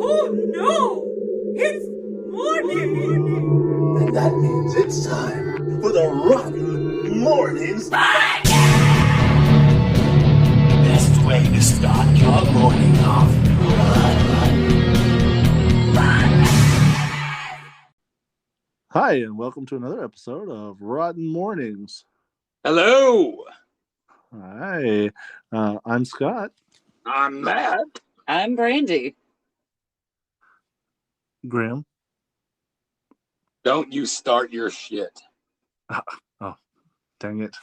Oh no! It's morning! And that means it's time for the Rotten Mournings Podcast! Best way to start your morning off. Hi, and welcome to another episode of Rotten Mournings. Hello. Hi, I'm Scott. I'm Matt. I'm Brandy. Graham. Don't you start your shit. Oh, dang it.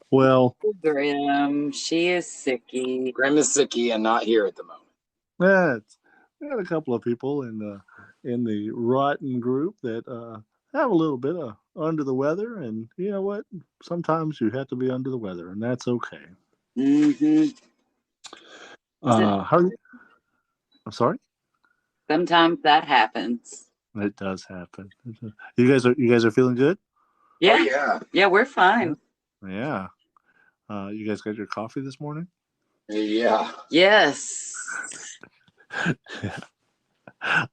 Well, Grim, she is sicky. Grim is sicky and not here at the moment. we got a couple of people in the Rotten group that have a little bit of under the weather, and you know what? Sometimes you have to be under the weather, and that's okay. Mm-hmm. How are you? I'm sorry? Sometimes that happens. It does happen. You guys are feeling good? Yeah. Oh, yeah. Yeah, we're fine. Yeah. You guys got your coffee this morning? Yeah. Yes.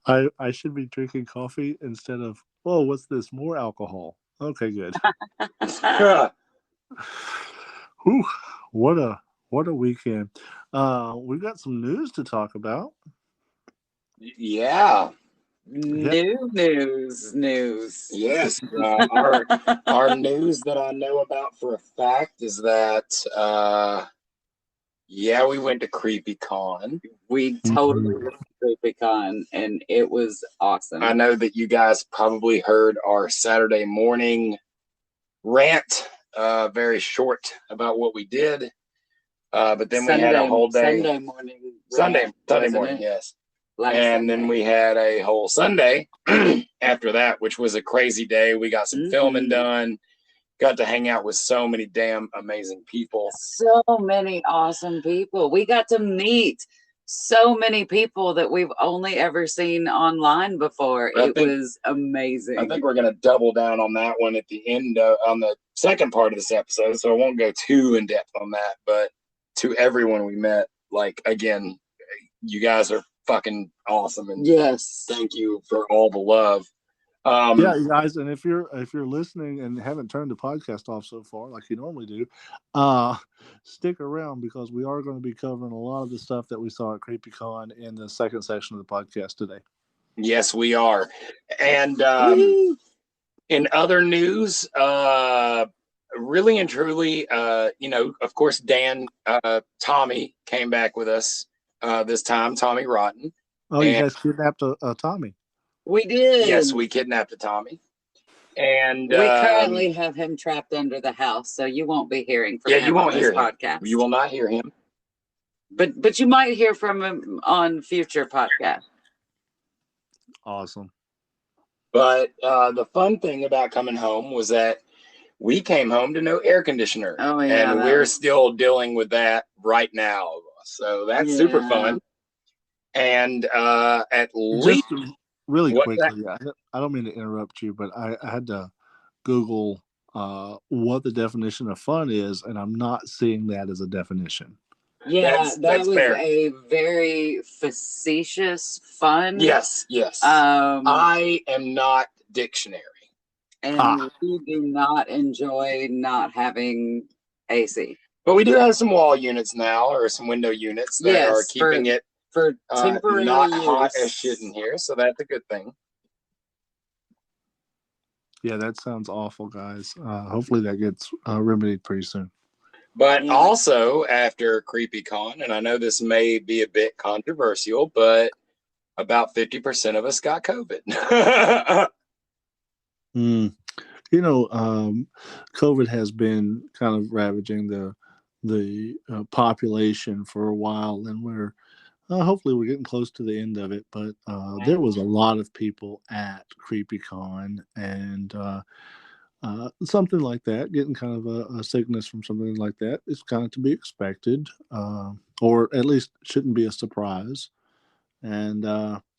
I should be drinking coffee instead of, oh, what's this? More alcohol. Okay, good. Whew, what a weekend. We've got some news to talk about. Yeah. News. Yes. Our news that I know about for a fact is that, we went to CreepyCon. We totally went to CreepyCon, and it was awesome. I know that you guys probably heard our Saturday morning rant, very short about what we did. But then we had a whole day. Sunday morning. Sunday morning, yes. And then we had a whole Sunday after that, which was a crazy day. We got some filming done, got to hang out with so many damn amazing people. So many awesome people. We got to meet so many people that we've only ever seen online before. It was amazing. I think we're going to double down on that one at the end, on the second part of this episode. So I won't go too in depth on that. But to everyone we met, like, again, you guys are fucking awesome, and yes, thank you for all the love. Yeah, you guys, and if you're listening and haven't turned the podcast off so far like you normally do, stick around, because we are going to be covering a lot of the stuff that we saw at CreepyCon in the second section of the podcast today. Yes, we are. And in other news, really and truly, of course, Dan, Tommy came back with us this time, Tommy Rotten. Oh, you guys kidnapped a Tommy. We did. Yes, we kidnapped a Tommy. And we currently have him trapped under the house, so you won't be hearing from him you won't on hear this podcast. You will not hear him. But you might hear from him on future podcasts. Awesome. But the fun thing about coming home was that we came home to no air conditioner. Oh, yeah. And we're still dealing with that right now. So that's super fun. And at least... Really quickly, I don't mean to interrupt you, but I had to Google what the definition of fun is, and I'm not seeing that as a definition. Yeah, that was fair. A very facetious fun. Yes. I am not dictionary. And we do not enjoy not having AC. But we do have some wall units now, or some window units that are keeping it for temporary not use. Hot as shit in here, so that's a good thing. Yeah, that sounds awful, guys. Hopefully that gets remedied pretty soon. But also, after CreepyCon, and I know this may be a bit controversial, but about 50% of us got COVID. COVID has been kind of ravaging the population for a while, and we're hopefully we're getting close to the end of it. But there was a lot of people at CreepyCon, and something like that, getting kind of a sickness from something like that is kind of to be expected, or at least shouldn't be a surprise. And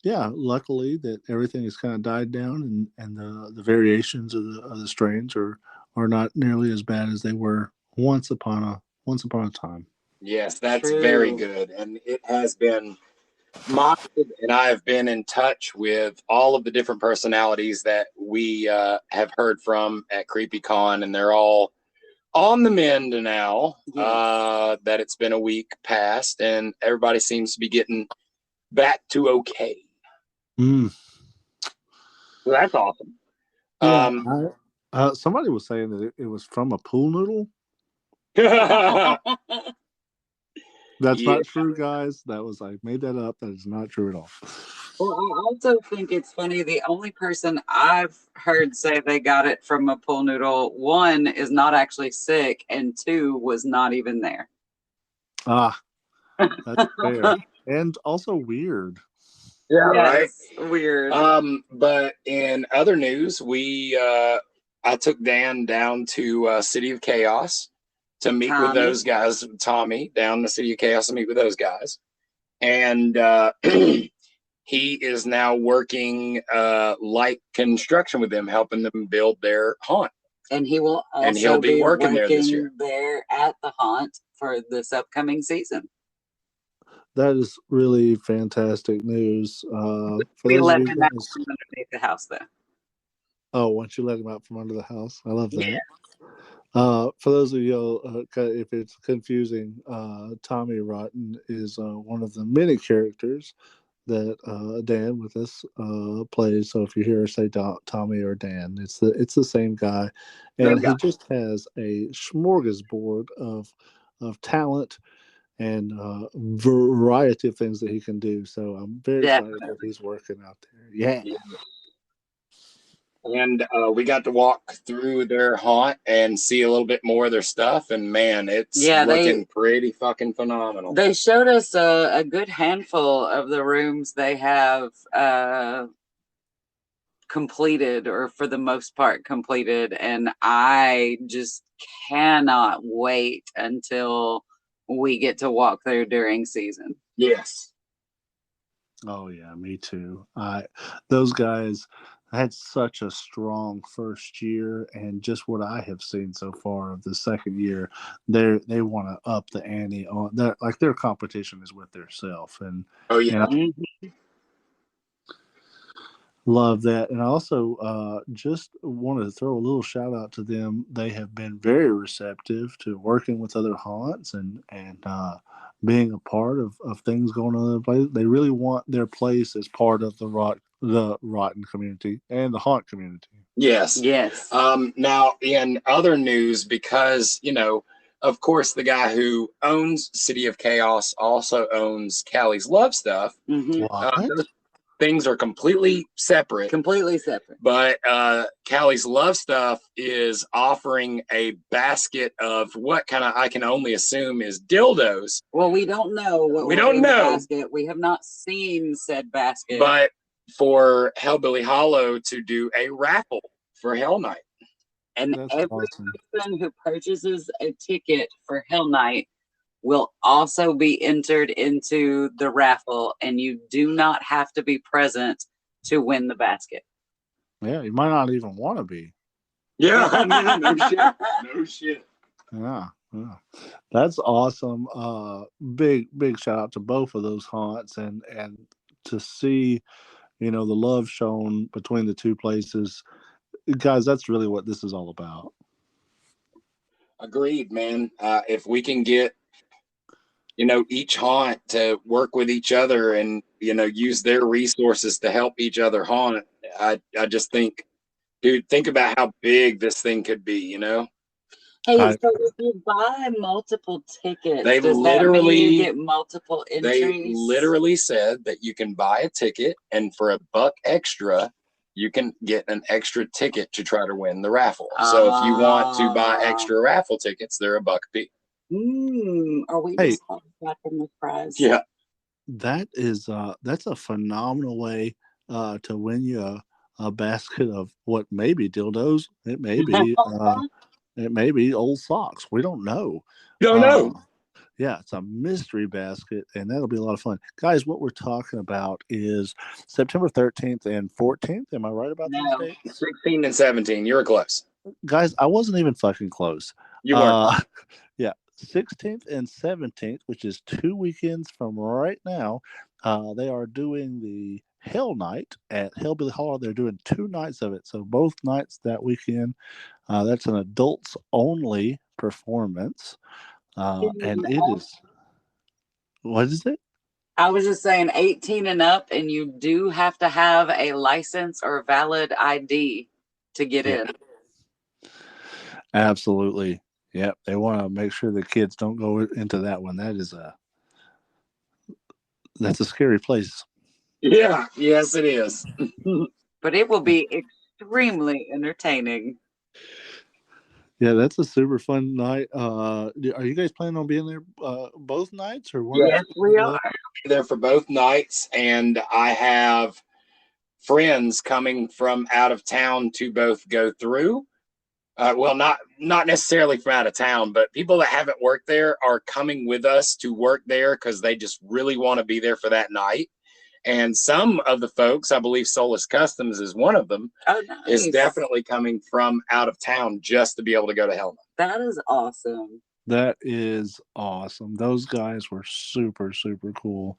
luckily that everything has kind of died down, and the variations of the strains are not nearly as bad as they were once upon a time. Yes, that's very good. And it has been monitored, and I have been in touch with all of the different personalities that we have heard from at CreepyCon, and they're all on the mend now. That it's been a week past, and everybody seems to be getting back to okay. Mm. So that's awesome. Somebody was saying that it was from a pool noodle. That's not true, guys. That was, I made that up. That is not true at all. Well, I also think it's funny. The only person I've heard say they got it from a pool noodle, one, is not actually sick, and two, was not even there. Ah, that's fair. And also weird. Yeah, Yes, right. Weird. But in other news, I took Dan down to City of Chaos to meet with those guys. Tommy down the City of Chaos to meet with those guys, and he is now working light construction with them, helping them build their haunt. And he will also and he'll be working there this year. There at the haunt for this upcoming season. That is really fantastic news. For we those let of you him guys, out from underneath the house, though. Oh, once you let him out from under the house, I love that. Yeah. For those of you, if it's confusing, Tommy Rotten is one of the many characters that Dan with us plays. So if you hear her say Tommy or Dan, it's the same guy, and he just has a smorgasbord of talent and variety of things that he can do. So I'm very excited that he's working out there. Yeah. And we got to walk through their haunt and see a little bit more of their stuff. And man, it's looking pretty fucking phenomenal. They showed us a good handful of the rooms they have completed, or for the most part completed. And I just cannot wait until we get to walk through during season. Yes. Oh yeah, me too. Those guys had such a strong first year, and just what I have seen so far of the second year, they want to up the ante on that. Like their competition is with theirself, and love that. And I also just wanted to throw a little shout out to them. They have been very receptive to working with other haunts and being a part of things going on in the place. They really want their place as part of the Rotten community and the haunt community. Yes. Yes. Now, in other news, because, of course, the guy who owns City of Chaos also owns Callie's Love Stuff. What? Things are completely separate. Completely separate. But Callie's Love Stuff is offering a basket of what kind of, I can only assume, is dildos. Well, we don't know. We don't know. Basket. We have not seen said basket. But for Hellbilly Hollow to do a raffle for Hell Night. And every person who purchases a ticket for Hell Night will also be entered into the raffle, and you do not have to be present to win the basket. Yeah, you might not even want to be. Yeah, no shit. No shit. Yeah. That's awesome. Big shout out to both of those haunts, and to see, the love shown between the two places. Guys, that's really what this is all about. Agreed, man. If we can get each haunt to work with each other and, use their resources to help each other haunt. I just think, dude, think about how big this thing could be, Hey, so if you buy multiple tickets, does that mean you get multiple entries? They literally said that you can buy a ticket, and for $1 extra, you can get an extra ticket to try to win the raffle. So if you want to buy extra raffle tickets, they're $1 a piece. Are we just back from the prize? Yeah. That's a phenomenal way to win you a basket of what may be dildos. It may be old socks. We don't know. Don't know. Yeah, it's a mystery basket, and that'll be a lot of fun. Guys, what we're talking about is September 13th and 14th. Am I right about those dates? 16 and 17. You were close. Guys, I wasn't even fucking close. You weren't. Yeah. 16th and 17th, which is 2 weekends from right now. They are doing the Hell Night at Hellbilly Hollow. They're doing 2 nights of it. So both nights that weekend, that's an adults only performance. And it is, what is it? I was just saying 18 and up, and you do have to have a license or valid ID to get in. Absolutely. Yep. They want to make sure the kids don't go into that one. That's a scary place. Yeah. Yes, it is. But it will be extremely entertaining. Yeah, that's a super fun night. Are you guys planning on being there both nights or one? Yes, we are. There for both nights, and I have friends coming from out of town to both go through. Well, not necessarily from out of town, but people that haven't worked there are coming with us to work there because they just really want to be there for that night. And some of the folks, I believe Solus Customs is one of them, is definitely coming from out of town just to be able to go to Hell Night. That is awesome. That is awesome. Those guys were super, super cool.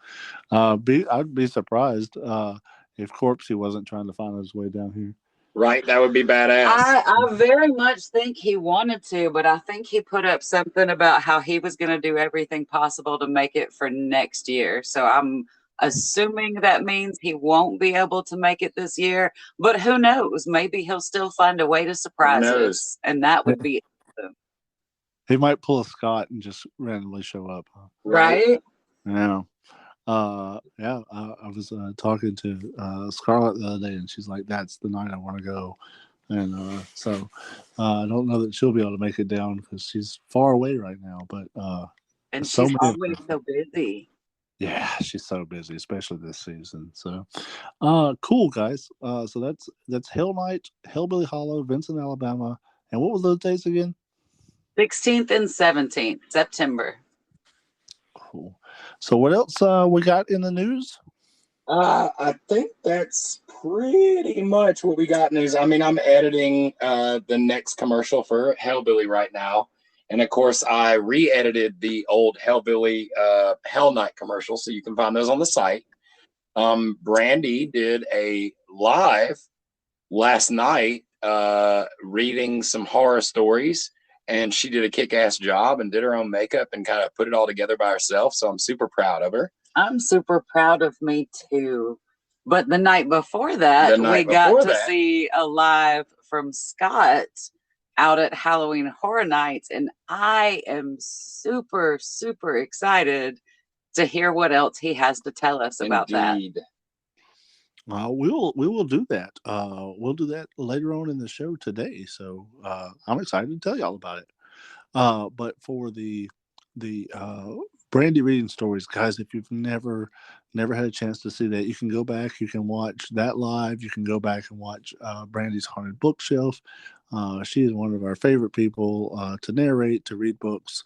I'd be surprised if Corpsey wasn't trying to find his way down here. Right, that would be badass. I very much think he wanted to, but I think he put up something about how he was going to do everything possible to make it for next year. So I'm assuming that means he won't be able to make it this year, but who knows? Maybe he'll still find a way to surprise us, and that would be awesome. He might pull a Scott and just randomly show up. Huh? Right? Yeah. I was talking to Scarlett the other day, and she's like, "That's the night I want to go." And so I don't know that she'll be able to make it down because she's far away right now. But and she's always so busy. Yeah, she's so busy, especially this season. So, cool guys. So that's Hell Night, Hellbilly Hollow, Vincent, Alabama, and what was those days again? 16th and 17th September. Cool. So what else we got in the news? I think that's pretty much what we got news. I mean, I'm editing the next commercial for Hellbilly right now. And of course, I re-edited the old Hellbilly Hell Night commercial, so you can find those on the site. Brandy did a live last night reading some horror stories, and she did a kick-ass job and did her own makeup and kind of put it all together by herself. So I'm super proud of her. I'm super proud of me too. But the night before that, we got to see a live from Scott out at Halloween Horror Nights, and I am super, super excited to hear what else he has to tell us about that. We will do that. We'll do that later on in the show today. So I'm excited to tell y'all about it. But for the Brandy reading stories, guys, if you've never had a chance to see that, you can go back. You can watch that live. You can go back and watch Brandy's Haunted Bookshelf. She is one of our favorite people to narrate, to read books.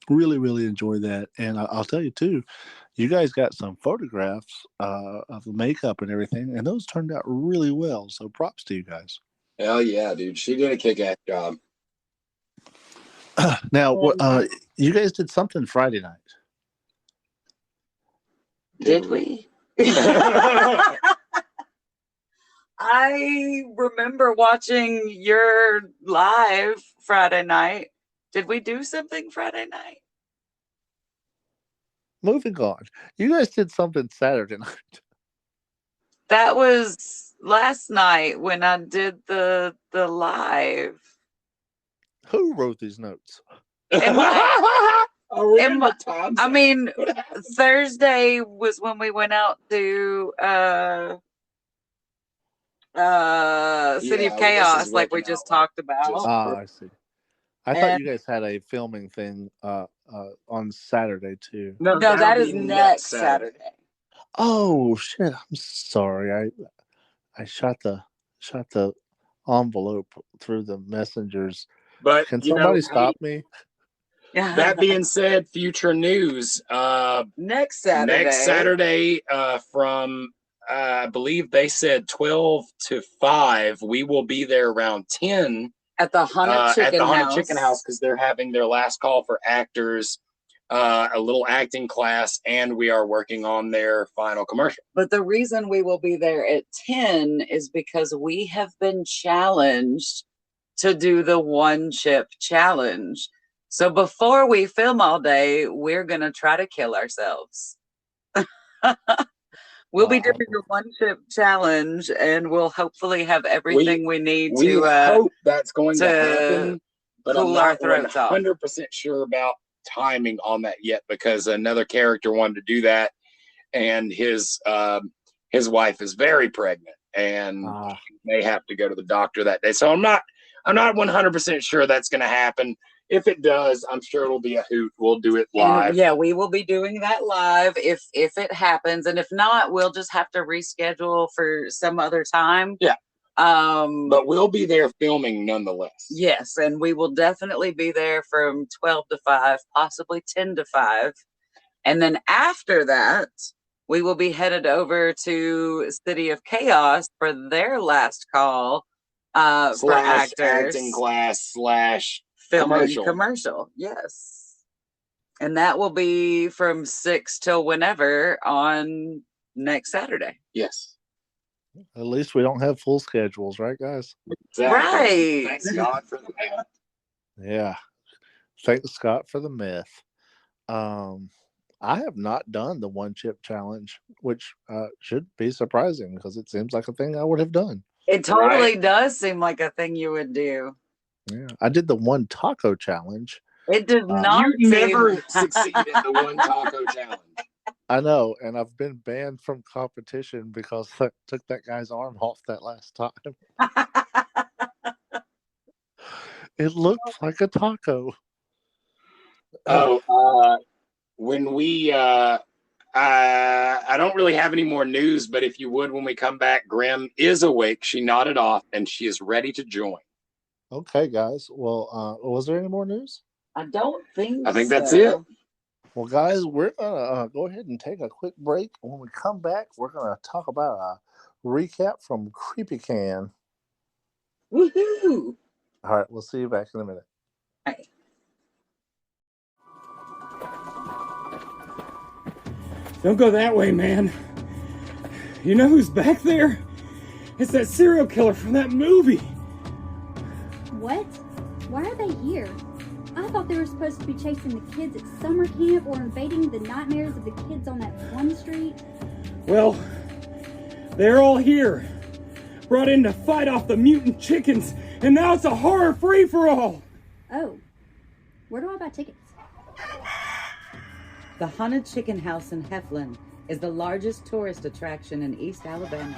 Really, really enjoy that. And I'll tell you too, you guys got some photographs of the makeup and everything, and those turned out really well. So props to you guys. Hell yeah, dude. She did a kick-ass job. Now, you guys did something Friday night. Did we? I remember watching your live Friday night. Did we do something Friday night? Moving on. You guys did something Saturday night. That was last night when I did the live. Who wrote these notes? I mean, Thursday was when we went out to City of Chaos, like we just talked about. I see. I thought you guys had a filming thing on Saturday too. No, that is next Saturday. Oh shit! I'm sorry. I shot the envelope through the messengers. But can somebody stop me? That being said, future news. Next Saturday from I believe they said 12 to 5. We will be there around 10 At the Haunted Chicken House. Because they're having their last call for actors, a little acting class, and we are working on their final commercial. But the reason we will be there at 10 is because we have been challenged to do the one chip challenge. So before we film all day, we're going to try to kill ourselves. We'll be doing the one chip challenge, and we'll hopefully have everything we need we to hope that's going to happen, but cool I'm not our throats off. 100% sure about timing on that yet, because another character wanted to do that, and his wife is very pregnant, and they have to go to the doctor that day. So I'm not 100% sure that's going to happen. If it does, I'm sure it'll be a hoot. We'll do it live. And yeah, we will be doing that live if it happens, and if not, we'll just have to reschedule for some other time. Yeah. But we'll be there filming nonetheless. Yes, and we will definitely be there from 12 to 5, possibly 10 to 5. And then after that, we will be headed over to City of Chaos for their last call for actors. Acting class / filming commercial. Yes. And that will be from 6 till whenever on next Saturday. Yes. At least we don't have full schedules, right, guys? Exactly. Right. Thanks God for that. Yeah. Thanks Scott for the myth. I have not done the one chip challenge, which should be surprising because it seems like a thing I would have done. It totally does seem like a thing you would do. Yeah, I did the one taco challenge. It did not. You never succeeded in the one taco challenge. I know, and I've been banned from competition because I took that guy's arm off that last time. It looked like a taco. When we I don't really have any more news, but if you would, when we come back, Grim is awake. She nodded off, and she is ready to join. Okay, guys. Well, was there any more news? I don't think I think that's it. Well, guys, we're going to go ahead and take a quick break. When we come back, we're going to talk about a recap from CreepyCon. Woohoo! All right, we'll see you back in a minute. All right. Don't go that way, man. You know who's back there? It's that serial killer from that movie. What? Why are they here? I thought they were supposed to be chasing the kids at summer camp or invading the nightmares of the kids on that one street. Well, they're all here. Brought in to fight off the mutant chickens, and now it's a horror free-for-all. Oh. Where do I buy tickets? The Haunted Chicken House in Heflin is the largest tourist attraction in East Alabama.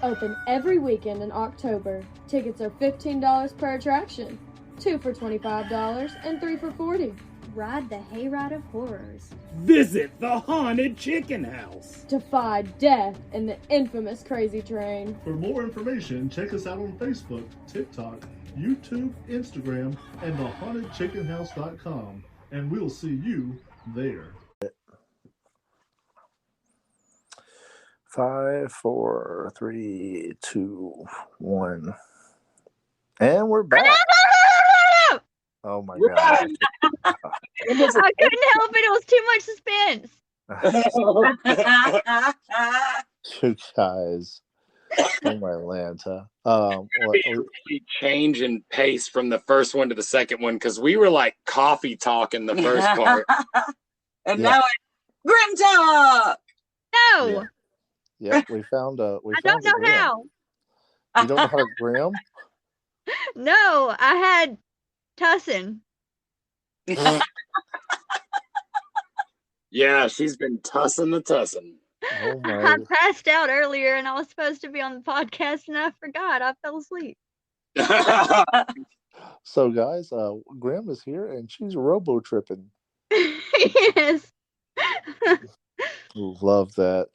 Open every weekend in October. Tickets are $15 per attraction. 2 for $25 and 3 for $40. Ride the hayride of horrors. Visit the Haunted Chicken House. Defy death in the infamous Crazy Train. For more information, check us out on Facebook, TikTok, YouTube, Instagram, and thehauntedchickenhouse.com. And we'll see you there. 5, 4, 3, 2, 1. And we're back. Oh my God. I couldn't help it. It was too much suspense. You guys. Oh my Atlanta. Change in pace from the first one to the second one because we were like coffee talking the first part. And now it's Grim Talk. No. Yeah, we found I don't know how. You don't know how to grim? No, I had tussin. Yeah, she's been tussing the tussin. Oh I passed out earlier and I was supposed to be on the podcast and I forgot. I fell asleep. So guys, Grim is here and she's robo tripping. Yes. Love that.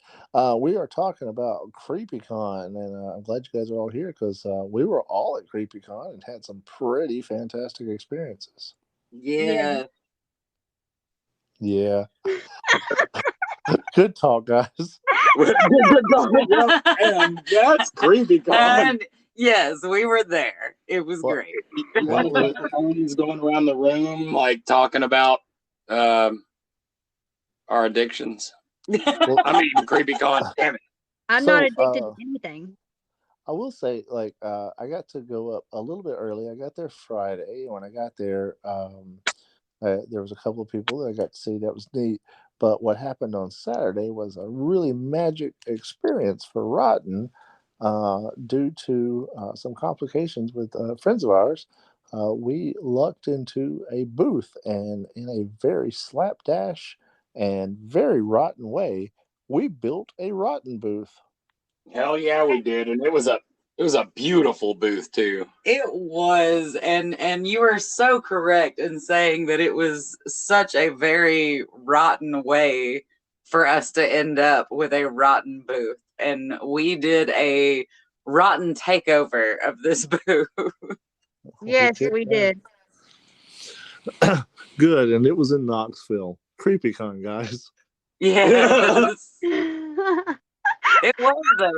We are talking about CreepyCon, and I'm glad you guys are all here because we were all at CreepyCon and had some pretty fantastic experiences. Yeah. Yeah. Good talk, guys. And that's CreepyCon. And Yes, we were there. It was What- great. what was- Phones going around the room, like talking about our addictions. I mean, CreepyCon. Damn it. I'm So, not addicted to anything. I will say, like, I got to go up a little bit early. I got there Friday. When I got there, there was a couple of people that I got to see. That was neat. But what happened on Saturday was a really magic experience for Rotten due to some complications with friends of ours. We lucked into a booth, and in a very slapdash and very rotten way, we built a Rotten booth. Hell yeah, we did, and it was a beautiful booth too. It was, and you are so correct in saying that it was such a very rotten way for us to end up with a rotten booth. And we did a rotten takeover of this booth. Yes, we did. Good, and it was in Knoxville. CreepyCon, guys. Yes. It was though.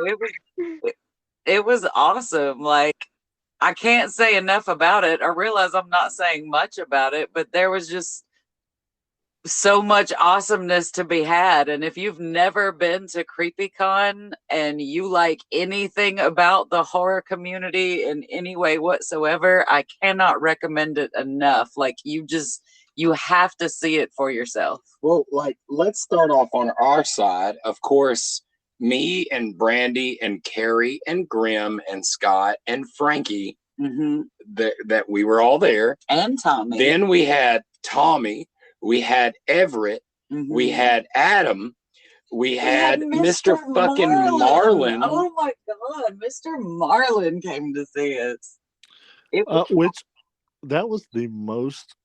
It was awesome. Like, I can't say enough about it. I realize I'm not saying much about it, but there was just so much awesomeness to be had. And if you've never been to CreepyCon and you like anything about the horror community in any way whatsoever, I cannot recommend it enough. Like, you have to see it for yourself. Well, like, let's start off on our side. Of course, me and Brandy and Carrie and Grim and Scott and Frankie, that we were all there. And Tommy. Then we had Tommy. We had Everett. We had Adam. We had Mr. fucking Marlin. Oh my God, Mr. Marlin came to see us. Which that was the most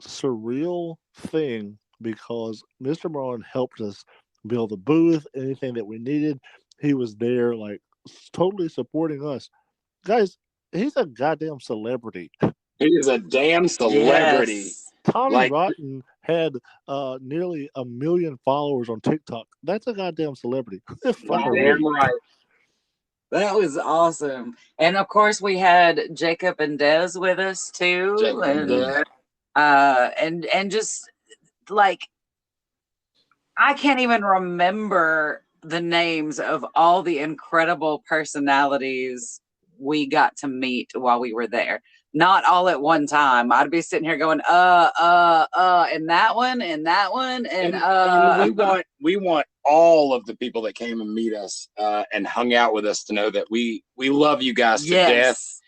surreal thing, because Mr. Marlin helped us build a booth, anything that we needed. He was there, like, totally supporting us. Guys, he's a goddamn celebrity. He is a damn celebrity. Yes. Tommy Rotten had nearly 1 million followers on TikTok. That's a goddamn celebrity. Damn right. That was awesome. And of course we had Jacob and Des with us too. And just like, I can't even remember the names of all the incredible personalities we got to meet while we were there. Not all at one time. I'd be sitting here going, and that one, and that one, and we want all of the people that came and meet us and hung out with us to know that we love you guys to death.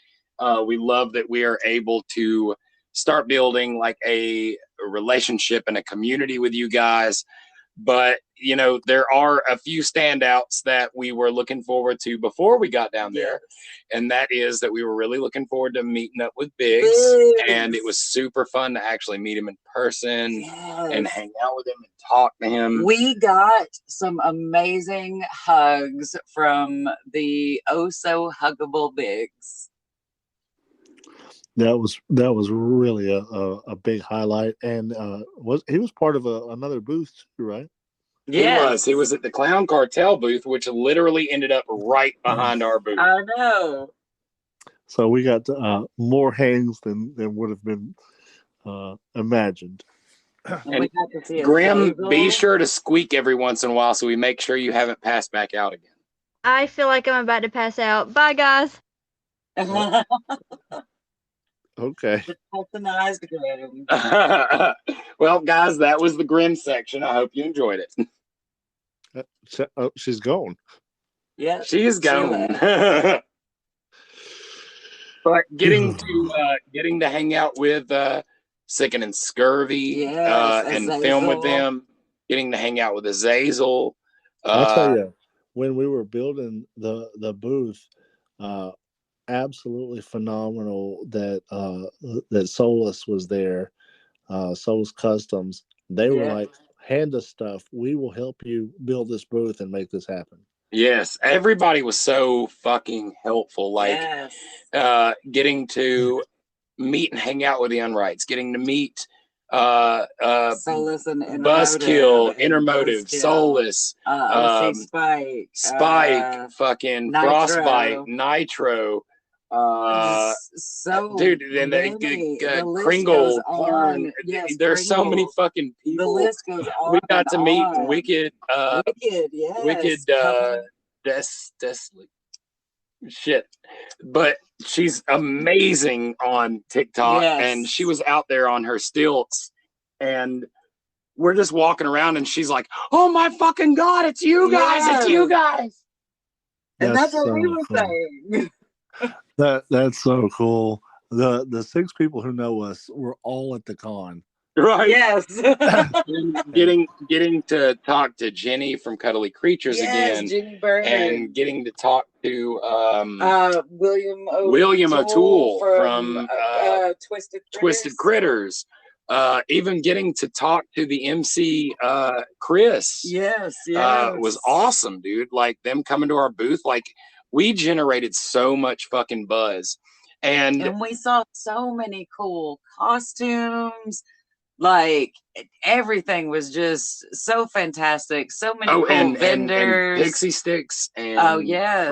We love that we are able to start building like a relationship and a community with you guys. But, you know, there are a few standouts that we were looking forward to before we got down there. And that is that we were really looking forward to meeting up with Biggs. And it was super fun to actually meet him in person and hang out with him and talk to him. We got some amazing hugs from the so huggable Biggs. That was really a big highlight, and he was part of another booth too, right? Yes. He was at the Clown Cartel booth, which literally ended up right behind our booth. I know. So we got more hangs than would have been imagined. And Grim, be sure to squeak every once in a while so we make sure you haven't passed back out again. I feel like I'm about to pass out. Bye, guys. Okay. Well, guys, that was the Grim section. I hope you enjoyed it. She's gone. Yeah, she is gone. But getting to hang out with Sicken and Scurvy and film with them, getting to hang out with Azazel. I'll tell you, when we were building the booth, absolutely phenomenal that Solus was there, Solus Customs. They were like, hand us stuff. We will help you build this booth and make this happen. Yes, everybody was so fucking helpful. Like, getting to meet and hang out with the Unrights, getting to meet Solus and Buzzkill, Intermotive, Solus, Spike, fucking Nitro. Frostbite, Nitro, So dude, and many. The list Kringle goes porn. on. Yes, There's so many Kringle. fucking The people. list goes on. We got to meet on. Wicked, Yes. Wicked, shit. But she's amazing on TikTok, and she was out there on her stilts, and we're just walking around, and she's like, "Oh my fucking god, it's you guys! It's you guys!" And that's what we so were cool. saying. That's so cool. The 6 people who know us were all at the con. Right. Yes. getting to talk to Jenny from Cuddly Creatures again, Jenny Bird. and getting to talk to William O'Toole from Twisted Critters. Even getting to talk to the MC Chris. Yes. Was awesome, dude. Like them coming to our booth, like we generated so much fucking buzz. And we saw so many cool costumes. Like everything was just so fantastic. So many cool vendors, and pixie sticks, and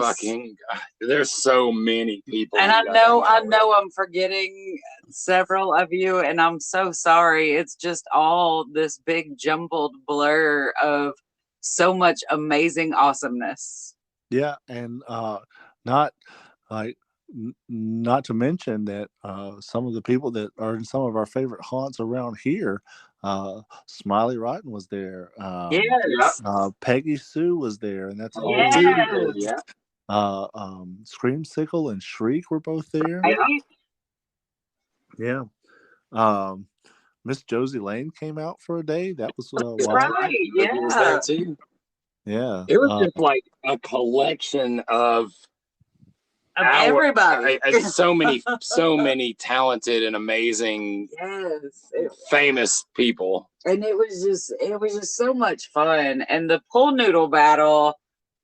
fucking there's so many people. And I know I'm forgetting several of you, and I'm so sorry. It's just all this big jumbled blur of so much amazing awesomeness. Yeah, and not to mention that some of the people that are in some of our favorite haunts around here, Smiley Rotten was there. Peggy Sue was there, and that's all. Yeah. Screamsicle and Shriek were both there. Yeah. Miss Josie Lane came out for a day. That was right. Yeah. Was there too. Yeah. It was just like a collection of everybody. so many talented and amazing, famous people. And it was just so much fun. And the pool noodle battle,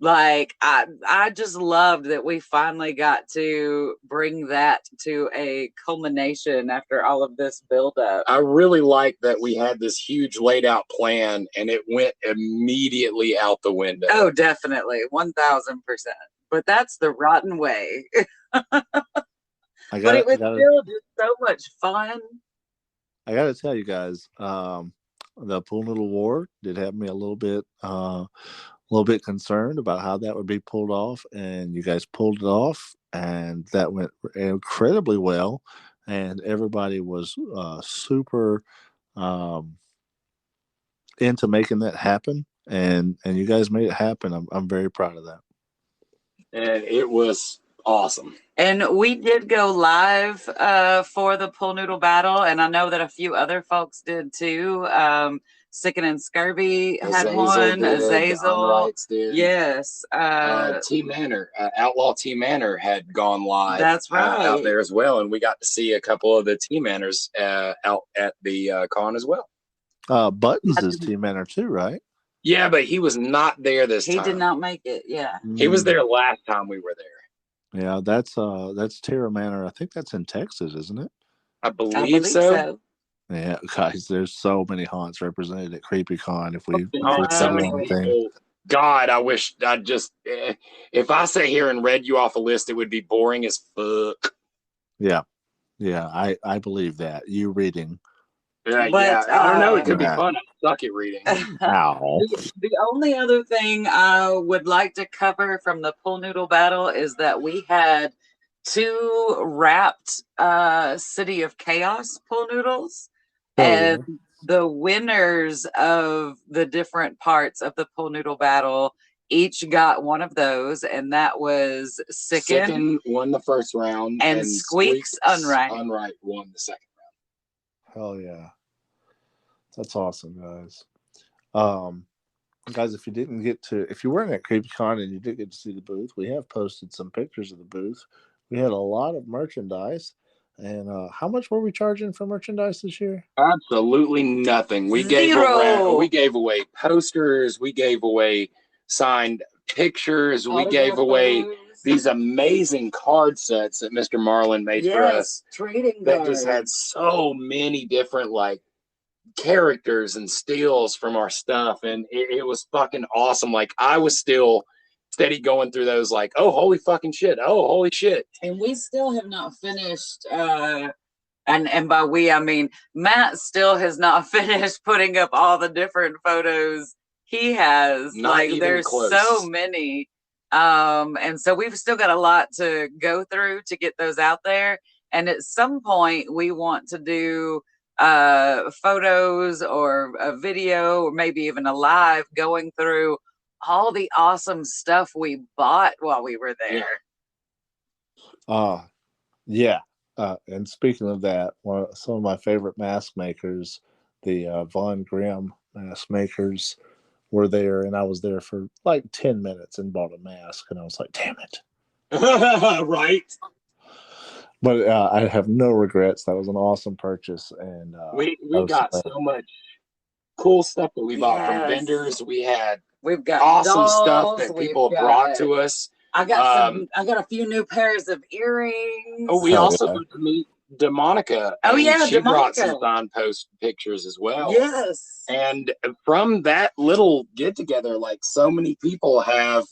like I just loved that we finally got to bring that to a culmination after all of this buildup. I really like that we had this huge laid out plan, and it went immediately out the window. Oh, definitely, 1000%. But that's the rotten way. But it was still just so much fun. I got to tell you guys, the pool noodle war did have me a little bit concerned about how that would be pulled off, and you guys pulled it off, and that went incredibly well, and everybody was super into making that happen, and you guys made it happen. I'm very proud of that. And it was awesome. And we did go live for the pool noodle battle, and I know that a few other folks did too. Sicken and Scurvy had one. Azazel did. Yes. T Manor, Outlaw T Manor had gone live. That's right. Out there as well, and we got to see a couple of the T Manors out at the con as well. Buttons is T Manor too, right? Yeah, but he was not there this time. He did not make it. Yeah. He was there last time we were there. Yeah, that's Terra Manor. I think that's in Texas, isn't it? I believe so. Yeah, guys, there's so many haunts represented at CreepyCon. If we so many people. God, I wish I just if I sat here and read you off a list, it would be boring as fuck. Yeah, I believe that. You reading. I don't know. It could be fun. I suck at reading. Ow. The only other thing I would like to cover from the pool noodle battle is that we had 2 wrapped City of Chaos pool noodles. And the winners of the different parts of the pool noodle battle each got one of those, and that was Sicken won the first round, and Squeaks Unright won the second round. Hell yeah, that's awesome, guys. Guys, if you weren't at CreepyCon and you didn't get to see the booth, we have posted some pictures of the booth. We had a lot of merchandise. And how much were we charging for merchandise this year? Absolutely nothing. We gave away posters. We gave away signed pictures. We gave away these amazing card sets that Mr. Marlin made for us. Trading that just had so many different characters and steals from our stuff, and it was fucking awesome. Like I was still steady going through those like, oh, holy fucking shit. Oh, holy shit. And we still have not finished, and by we, I mean, Matt still has not finished putting up all the different photos he has. Not like, even there's close. so many. And so we've still got a lot to go through to get those out there. And at some point, we want to do photos or a video or maybe even a live going through all the awesome stuff we bought while we were there. Yeah. And speaking of that, some of my favorite mask makers, the Von Grimm mask makers, were there, and I was there for like 10 minutes and bought a mask, and I was like, damn it. Right. But I have no regrets. That was an awesome purchase, and we got so much cool stuff that we bought from vendors. We've got awesome dolls, stuff that people have brought to us. I got a few new pairs of earrings. Oh, we also got to meet DeMonica. Oh yeah, she brought DeMonica. some signpost pictures as well. Yes. And from that little get together, like so many people have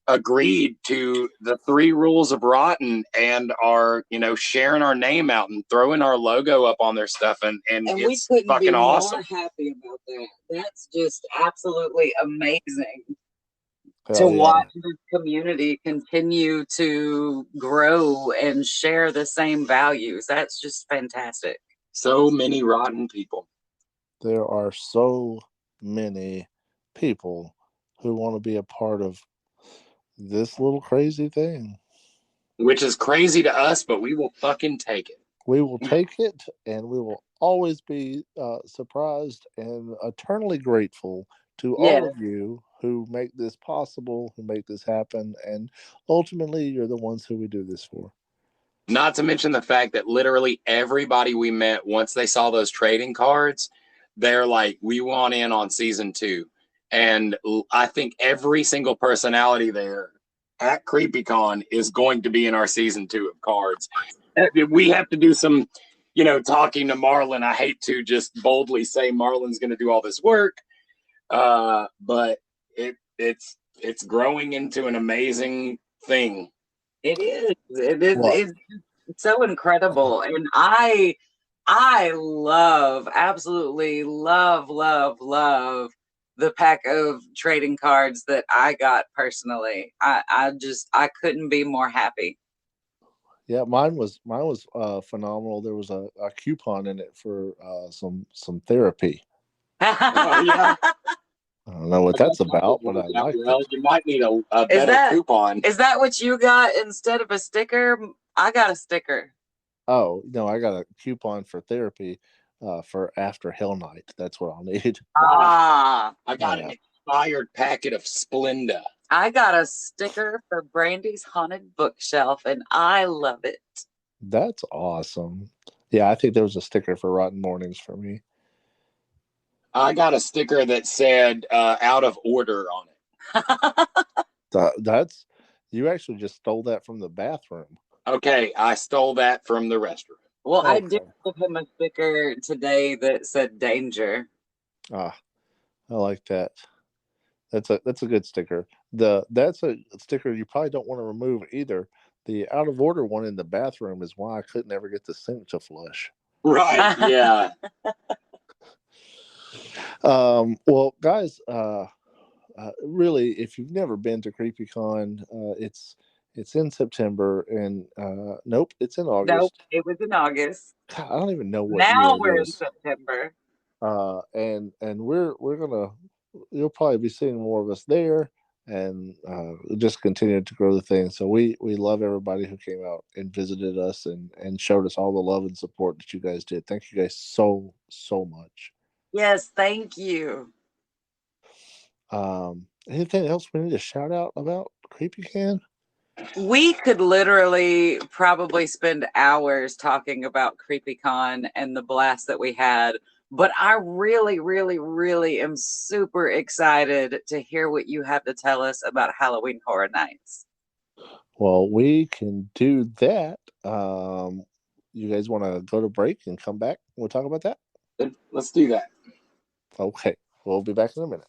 agreed to the 3 rules of Rotten and are, sharing our name out and throwing our logo up on their stuff, and it's we couldn't fucking be awesome. more happy about that. That's just absolutely amazing. Hell yeah. Watch this community continue to grow and share the same values. That's just fantastic. So many Rotten people. There are so many people who want to be a part of this little crazy thing. Which is crazy to us, but we will fucking take it. We will take it, and we will always be surprised and eternally grateful to all of you who make this possible, who make this happen, and ultimately you're the ones who we do this for. Not to mention the fact that literally everybody we met, once they saw those trading cards, they're like, we want in on season 2. And I think every single personality there at CreepyCon is going to be in our season 2 of cards. We have to do some, talking to Marlon. I hate to just boldly say Marlon's going to do all this work, but it's growing into an amazing thing. It is. It's so incredible. And I absolutely love the pack of trading cards that I got personally. I couldn't be more happy. Yeah, mine was phenomenal. There was a coupon in it for some therapy. Oh, yeah. I don't know what that's about, but I like it. Well, you might need a better coupon. Is that what you got instead of a sticker? I got a sticker. Oh, no, I got a coupon for therapy for after Hell Night. That's what I'll need. I got an expired packet of Splenda. I got a sticker for Brandy's Haunted Bookshelf, and I love it. That's awesome. Yeah, I think there was a sticker for Rotten Mournings for me. I got a sticker that said out of order on it. That's you actually just stole that from the bathroom. Okay, I stole that from the restroom. Well, okay. I did give him a sticker today that said danger. I like that. That's a good sticker. That's a sticker you probably don't want to remove either. The out of order one in the bathroom is why I couldn't ever get the sink to flush. Right. Yeah. Well, guys, really, if you've never been to CreepyCon, it's in September, and nope, it's in August. Nope, it was in August. God, I don't even know what. Now we're in September. And we're gonna. You'll probably be seeing more of us there, and just continue to grow the thing. So we love everybody who came out and visited us and showed us all the love and support that you guys did. Thank you guys so much. Yes, thank you. Anything else we need to shout out about CreepyCon? We could literally probably spend hours talking about CreepyCon and the blast that we had, but I really, really, really am super excited to hear what you have to tell us about Halloween Horror Nights. Well, we can do that. You guys want to go to break and come back? We'll talk about that. Let's do that. Okay, we'll be back in a minute.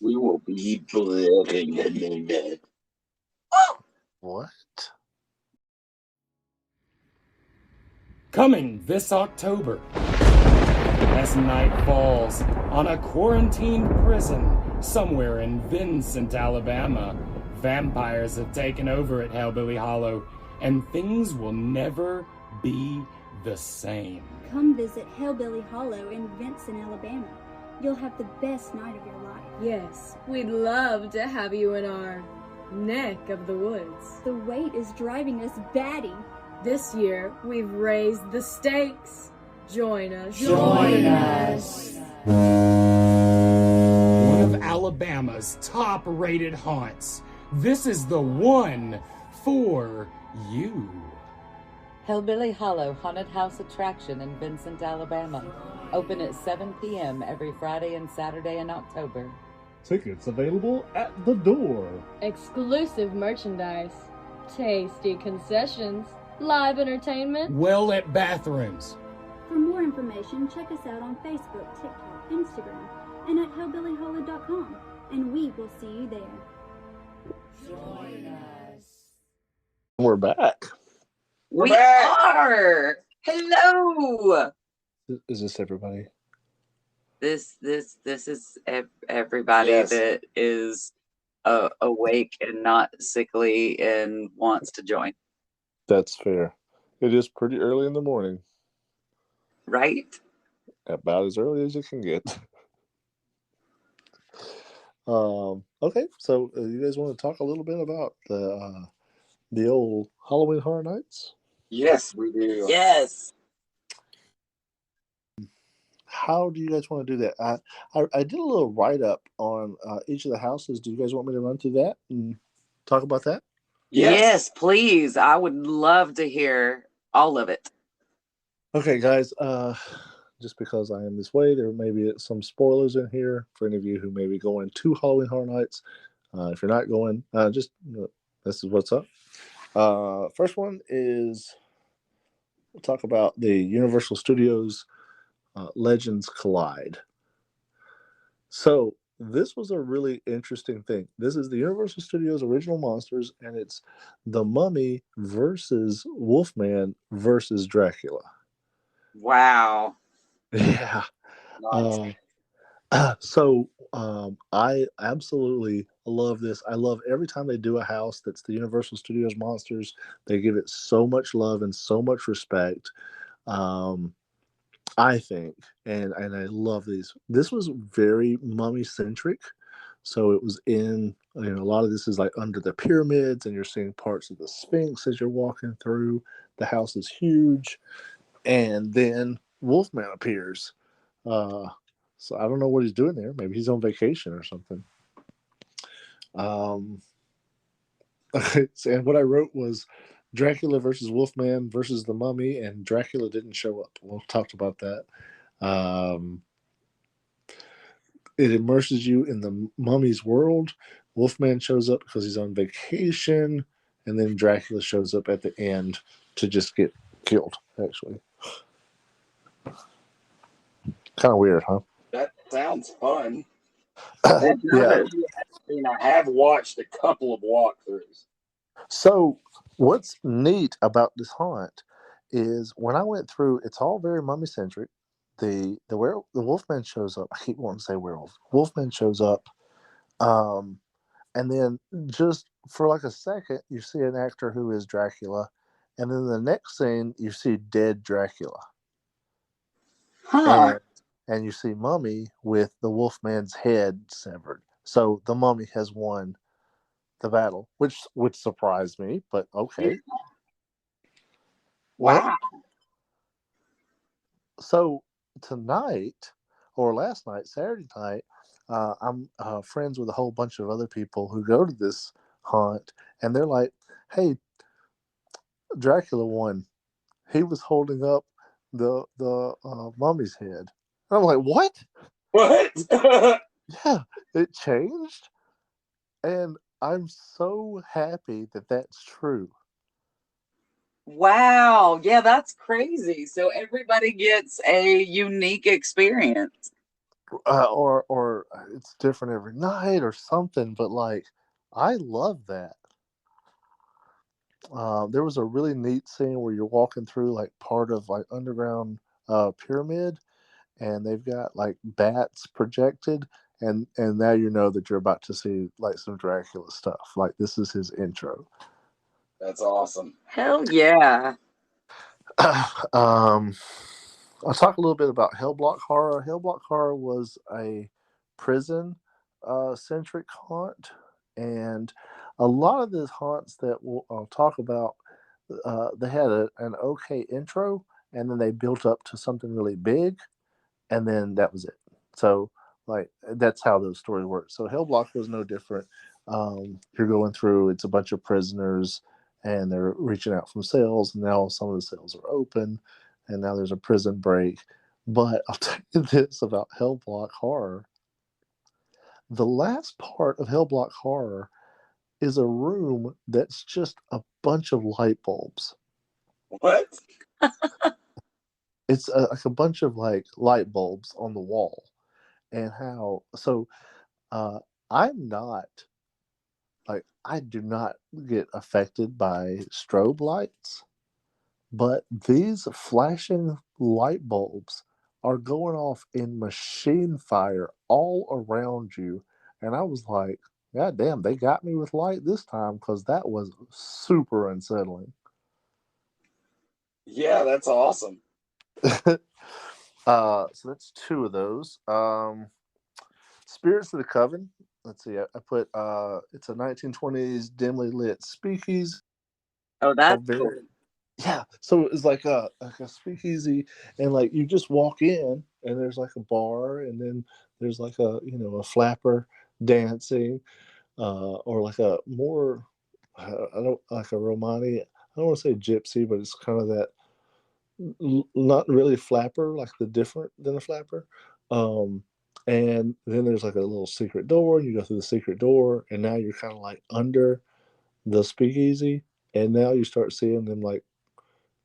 We will be back in a minute. What? Coming this October. As night falls on a quarantined prison somewhere in Vincent, Alabama, vampires have taken over at Hellbilly Hollow, and things will never be the same. Come visit Hellbilly Hollow in Vincent, Alabama. You'll have the best night of your life. Yes, we'd love to have you in our neck of the woods. The wait is driving us batty. This year, we've raised the stakes. Join us. Join us. One of Alabama's top-rated haunts. This is the one for you. Hellbilly Hollow Haunted House Attraction in Vincent, Alabama. Open at 7 p.m. every Friday and Saturday in October. Tickets available at the door. Exclusive merchandise, tasty concessions, live entertainment, Well-lit bathrooms. For more information, check us out on Facebook, TikTok, Instagram, and at hellbillyhollow.com. And we will see you there. Join us. We're back. We are. Hello. Is this everybody? This is everybody Yes. that is awake and not sickly and wants to join. That's fair. It is pretty early in the morning. Right? About as early as you can get. Okay, so you guys want to talk a little bit about the old Halloween Horror Nights? Yes, we do. Yes. How do you guys want to do that? I did a little write-up on each of the houses. Do you guys want me to run through that and talk about that? Yes, please. I would love to hear all of it. Okay, guys, just because I am this way, there may be some spoilers in here for any of you who may be going to Halloween Horror Nights. If you're not going, just this is what's up. First one is we'll talk about the Universal Studios Legends Collide. So this was a really interesting thing. This is the Universal Studios original monsters, and it's the Mummy versus Wolfman versus Dracula. Wow. Yeah. Nice. I absolutely love this. I love every time they do a house that's the Universal Studios monsters. They give it so much love and so much respect. I think, and I love these. This was very mummy centric. So it was in, a lot of this is like under the pyramids, and you're seeing parts of the Sphinx as you're walking through. The house is huge. And then Wolfman appears. So I don't know what he's doing there. Maybe he's on vacation or something. And what I wrote was Dracula versus Wolfman versus the Mummy, and Dracula didn't show up. We'll talk about that. It immerses you in the Mummy's world. Wolfman shows up because he's on vacation, and then Dracula shows up at the end to just get killed, actually. Kind of weird, huh? That sounds fun. Yeah. I have watched a couple of walkthroughs. So what's neat about this haunt is when I went through, it's all very mummy centric. The Wolfman shows up. I keep wanting to say werewolf. Wolfman shows up, and then just for like a second, you see an actor who is Dracula, and then the next scene you see dead Dracula. Huh. And you see Mummy with the Wolfman's head severed. So the Mummy has won the battle, which would surprise me, but okay. Wow. So tonight, or last night, Saturday night, I'm friends with a whole bunch of other people who go to this haunt, and they're like, hey, Dracula won. He was holding up the Mummy's head. And I'm like, what? What? Yeah, it changed. And I'm so happy that that's true. Wow. Yeah, that's crazy. So everybody gets a unique experience. Or it's different every night or something, but like, I love that. There was a really neat scene where you're walking through like part of like underground pyramid, and they've got like bats projected, and now you know that you're about to see like some Dracula stuff. Like this is his intro. That's awesome. Hell yeah. I'll talk a little bit about Hellblock Horror. Hellblock Horror was a prison centric haunt, and a lot of the haunts that I'll talk about, they had an okay intro, and then they built up to something really big, and then that was it. So, like, that's how those stories work. So, Hellblock was no different. You're going through, it's a bunch of prisoners, and they're reaching out from cells, and now some of the cells are open, and now there's a prison break. But I'll tell you this about Hellblock Horror. The last part of Hellblock Horror is a room that's just a bunch of light bulbs. What? It's like a bunch of like light bulbs on the wall, and how so. I'm not like I do not get affected by strobe lights, but these flashing light bulbs are going off in machine fire all around you, and I was like, God damn, they got me with light this time because that was super unsettling. Yeah, that's awesome. So that's two of those. Spirits of the Coven. Let's see. I put it's a 1920s dimly lit speakeasy. Oh, that's cool. Yeah. So it's like a speakeasy, and like you just walk in, and there's like a bar, and then there's like a flapper dancing, or like a more I don't like a Romani. I don't want to say gypsy, but it's kind of that not really flapper, like the different than a flapper. And then there's like a little secret door, and you go through the secret door, and now you're kind of like under the speakeasy, and now you start seeing them like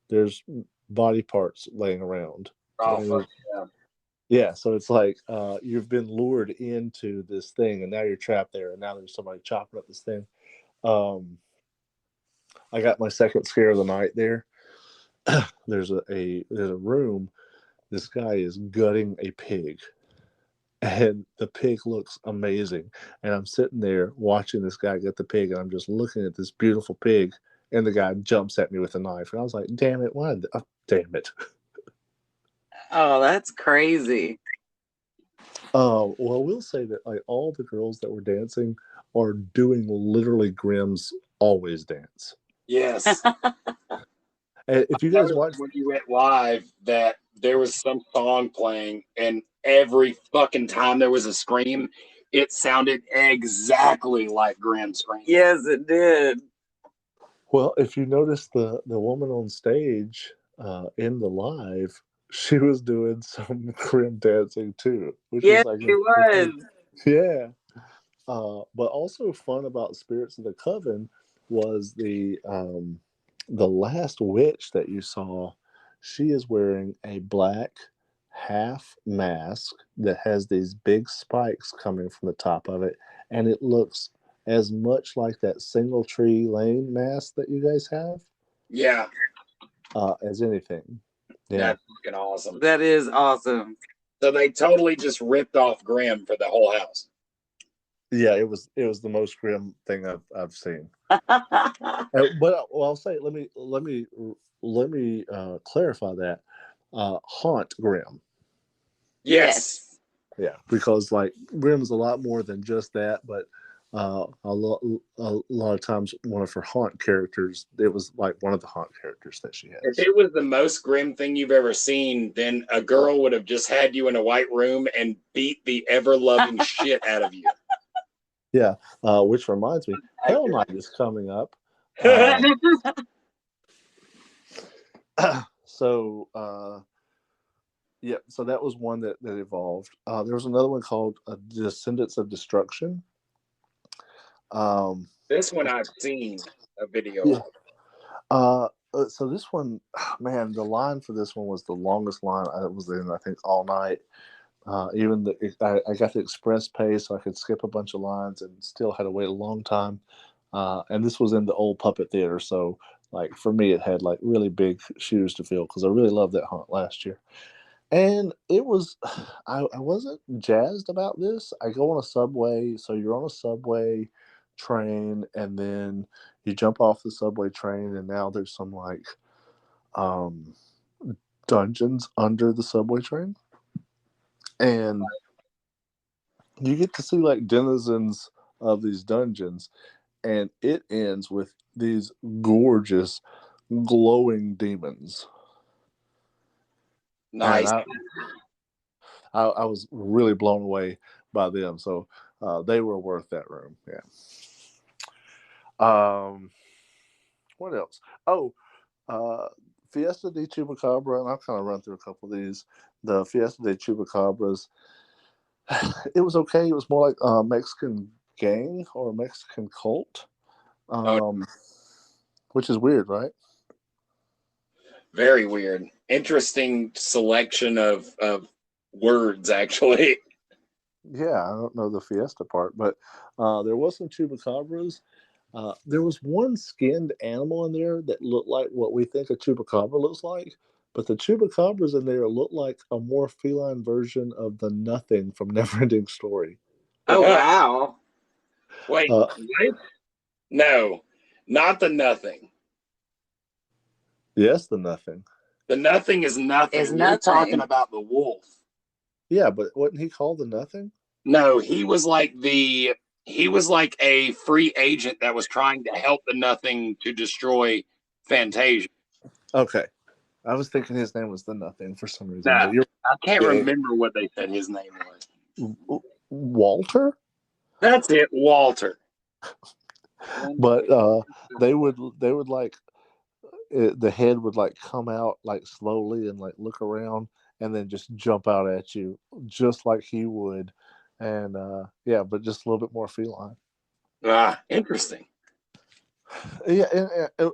there's body parts laying around. Oh, fuck yeah. Yeah, so it's like you've been lured into this thing, and now you're trapped there, and now there's somebody chopping up this thing. I got my second scare of the night there. There's a room. This guy is gutting a pig, and the pig looks amazing. And I'm sitting there watching this guy gut the pig, and I'm just looking at this beautiful pig, and the guy jumps at me with a knife, and I was like, "Damn it! Why? Damn it!" Oh, that's crazy. Well, we'll say that like all the girls that were dancing are doing literally Grimm's always dance. Yes. If you guys watch when you went live, that there was some song playing, and every fucking time there was a scream, it sounded exactly like Grimm's scream. Yes, it did. Well, if you notice the woman on stage in the live, she was doing some Grimm dancing too, which yes, was like she was. Yeah. But also fun about Spirits of the Coven was the last witch that you saw. She is wearing a black half mask that has these big spikes coming from the top of it, and it looks as much like that Single Tree Lane mask that you guys have. Yeah. As anything. Yeah. That's fucking awesome. That is awesome. So they totally just ripped off Grimm for the whole house. Yeah, it was the most Grimm thing I've seen. But I'll say, let me clarify that. Haunt Grimm. Yes. Yeah, because like Grimm's a lot more than just that, but a lot of times one of her haunt characters, it was like one of the haunt characters that she has. If it was the most Grimm thing you've ever seen, then a girl would have just had you in a white room and beat the ever-loving shit out of you. Yeah, which reminds me, Hell Night is coming up. So that was one that evolved. There was another one called Descendants of Destruction. This one I've seen a video of. So this one, man, the line for this one was the longest line I was in, I think, all night. Even I got the express pay, so I could skip a bunch of lines and still had to wait a long time. And this was in the old puppet theater, so like for me, it had like really big shoes to fill because I really loved that haunt last year. And it was, I wasn't jazzed about this. I go on a subway, so you're on a subway train, and then you jump off the subway train, and now there's some like dungeons under the subway train, and you get to see like denizens of these dungeons, and it ends with these gorgeous glowing demons. Nice. And I was really blown away by them, so they were worth that room. Yeah. What else? Oh, Fiesta de Chupacabra, and I'll kind of run through a couple of these. The Fiesta de Chupacabras, it was okay. It was more like a Mexican gang or a Mexican cult, which is weird, right? Very weird. Interesting selection of words, actually. Yeah, I don't know the Fiesta part, but there was some Chupacabras. There was one skinned animal in there that looked like what we think a Chupacabra looks like, but the Chupacabras in there looked like a more feline version of the Nothing from Neverending Story. Oh, wow. Wait, what? No, not the Nothing. Yes, the Nothing. The Nothing is nothing. You're talking about the wolf. Yeah, but wasn't he called the Nothing? No, he was like a free agent that was trying to help the Nothing to destroy Fantasia. Okay. I was thinking his name was the Nothing for some reason. Nah, But I can't remember what they said his name was. Walter? That's it, Walter. But they would like the head would like come out like slowly and like look around and then just jump out at you just like he would, and yeah, but just a little bit more feline. Interesting. Yeah, and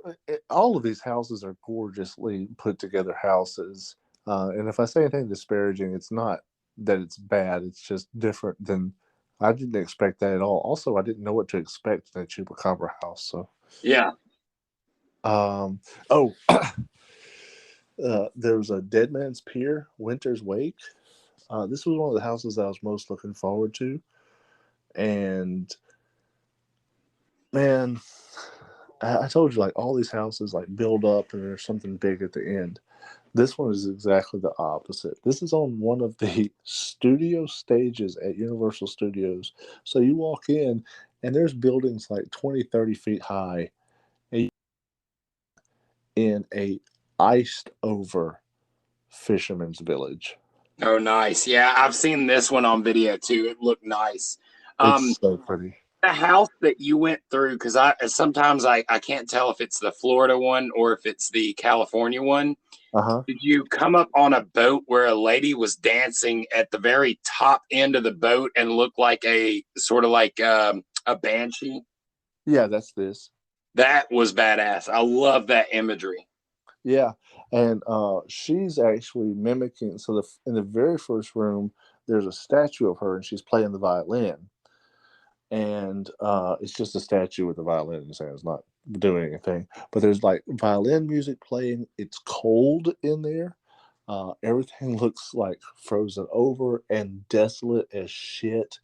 all of these houses are gorgeously put together houses, and if I say anything disparaging, it's not that it's bad, it's just different than I didn't expect that at all. Also, I didn't know what to expect in a Chupacabra house, so yeah. There was a Dead Man's Pier, Winter's Wake. This was one of the houses I was most looking forward to. And man, I told you, like, all these houses like build up and there's something big at the end. This one is exactly the opposite. This is on one of the studio stages at Universal Studios. So you walk in and there's buildings like 20, 30 feet high in a iced over fisherman's village. Oh, nice. Yeah, I've seen this one on video too. It looked nice. It's so pretty. The house that you went through, because sometimes I can't tell if it's the Florida one or if it's the California one. Did you come up on a boat where a lady was dancing at the very top end of the boat and looked like a sort of like a banshee? Yeah, that's this. That was badass. I love that imagery. Yeah, and she's actually mimicking. So in the very first room, there's a statue of her, and she's playing the violin. And it's just a statue with a violin in his hand. It's not doing anything. But there's like violin music playing. It's cold in there. Everything looks like frozen over and desolate as shit.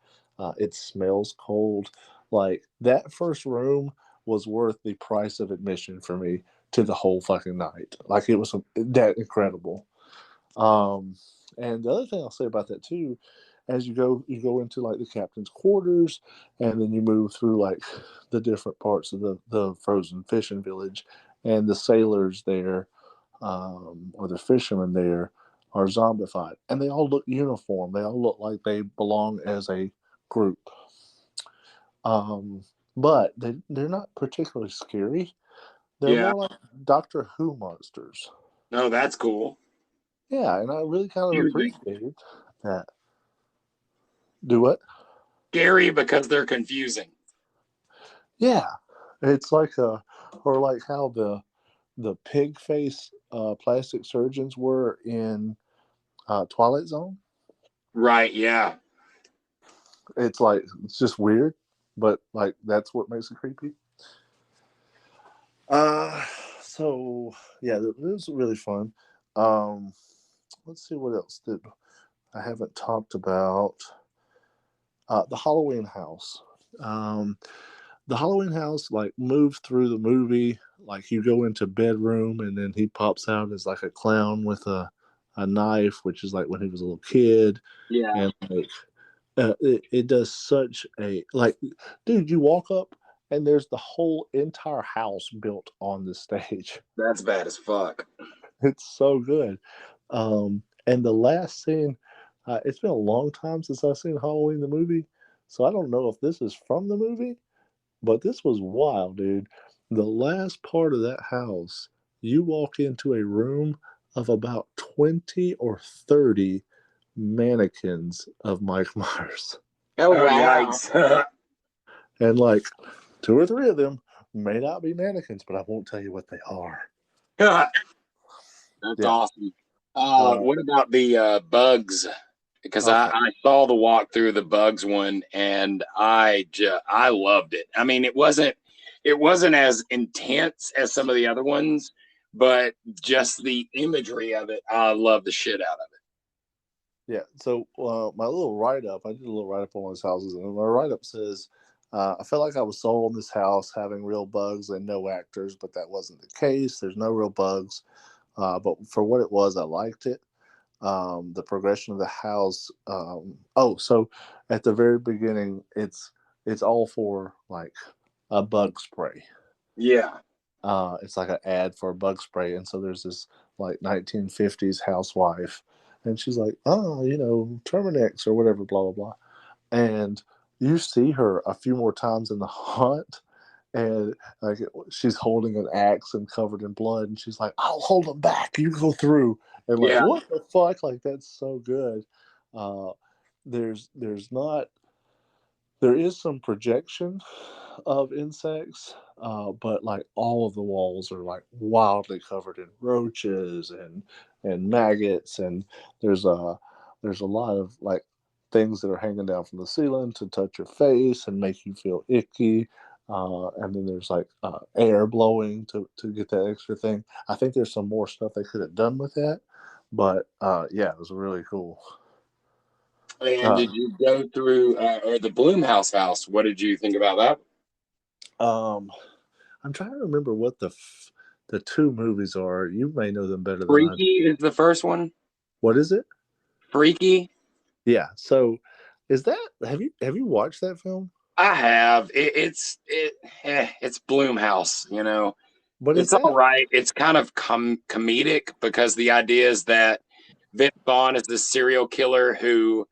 It smells cold. Like that first room was worth the price of admission for me to the whole fucking night. Like it was that incredible. And the other thing I'll say about that too, as you go into like the captain's quarters, and then you move through like the different parts of the frozen fishing village, and the sailors there, or the fishermen there, are zombified, and they all look uniform. They all look like they belong as a group. But they're not particularly scary. They're more like Doctor Who monsters. No, that's cool. Yeah, and I really kind of appreciated that. Do what? Scary because they're confusing. Yeah, it's like or like how the pig face plastic surgeons were in Twilight Zone. Right. Yeah. It's like it's just weird, but like that's what makes it creepy. So yeah, it was really fun. Let's see what else did I haven't talked about. The Halloween house. The Halloween house like moved through the movie. Like you go into bedroom and then he pops out as like a clown with a knife, which is like when he was a little kid. Yeah. And like it does such a like, dude, you walk up and there's the whole entire house built on the stage. That's bad as fuck. It's so good. And the last scene, it's been a long time since I've seen Halloween the movie, so I don't know if this is from the movie, but this was wild, dude. The last part of that house, you walk into a room of about 20 or 30 mannequins of Mike Myers. Oh, wow. Yikes. And like 2 or 3 of them may not be mannequins, but I won't tell you what they are. That's Yeah. awesome. What about the bugs? Because I saw the walkthrough of the bugs one, and I loved it. I mean, it wasn't as intense as some of the other ones, but just the imagery of it, I love the shit out of it. Yeah. So my little write-up, I did a little write-up on those houses, and my write-up says, I felt like I was sold on this house having real bugs and no actors, but that wasn't the case. There's no real bugs. But for what it was, I liked it. The progression of the house. So at the very beginning, it's all for like a bug spray. Yeah. It's like an ad for a bug spray, and so there's this like 1950s housewife, and she's like, Terminex or whatever, blah blah blah, and you see her a few more times in the haunt. And like she's holding an axe and covered in blood, and she's like, "I'll hold them back. You go through." And like, Yeah. what the fuck? Like that's so good. There is some projection of insects, but like all of the walls are like wildly covered in roaches and maggots, and there's a lot of like things that are hanging down from the ceiling to touch your face and make you feel icky. And then there's like air blowing to get that extra thing. I think there's some more stuff they could have done with that, but yeah, it was really cool. And did you go through or the Bloomhouse house? What did you think about that? I'm trying to remember what the 2 movies are. You may know them better than I do. Freaky is the first one. What is it? Freaky. Yeah. So, is that have you watched that film? I have. It's Bloomhouse, But it's all right. It's kind of comedic because the idea is that Vince Vaughn is this serial killer who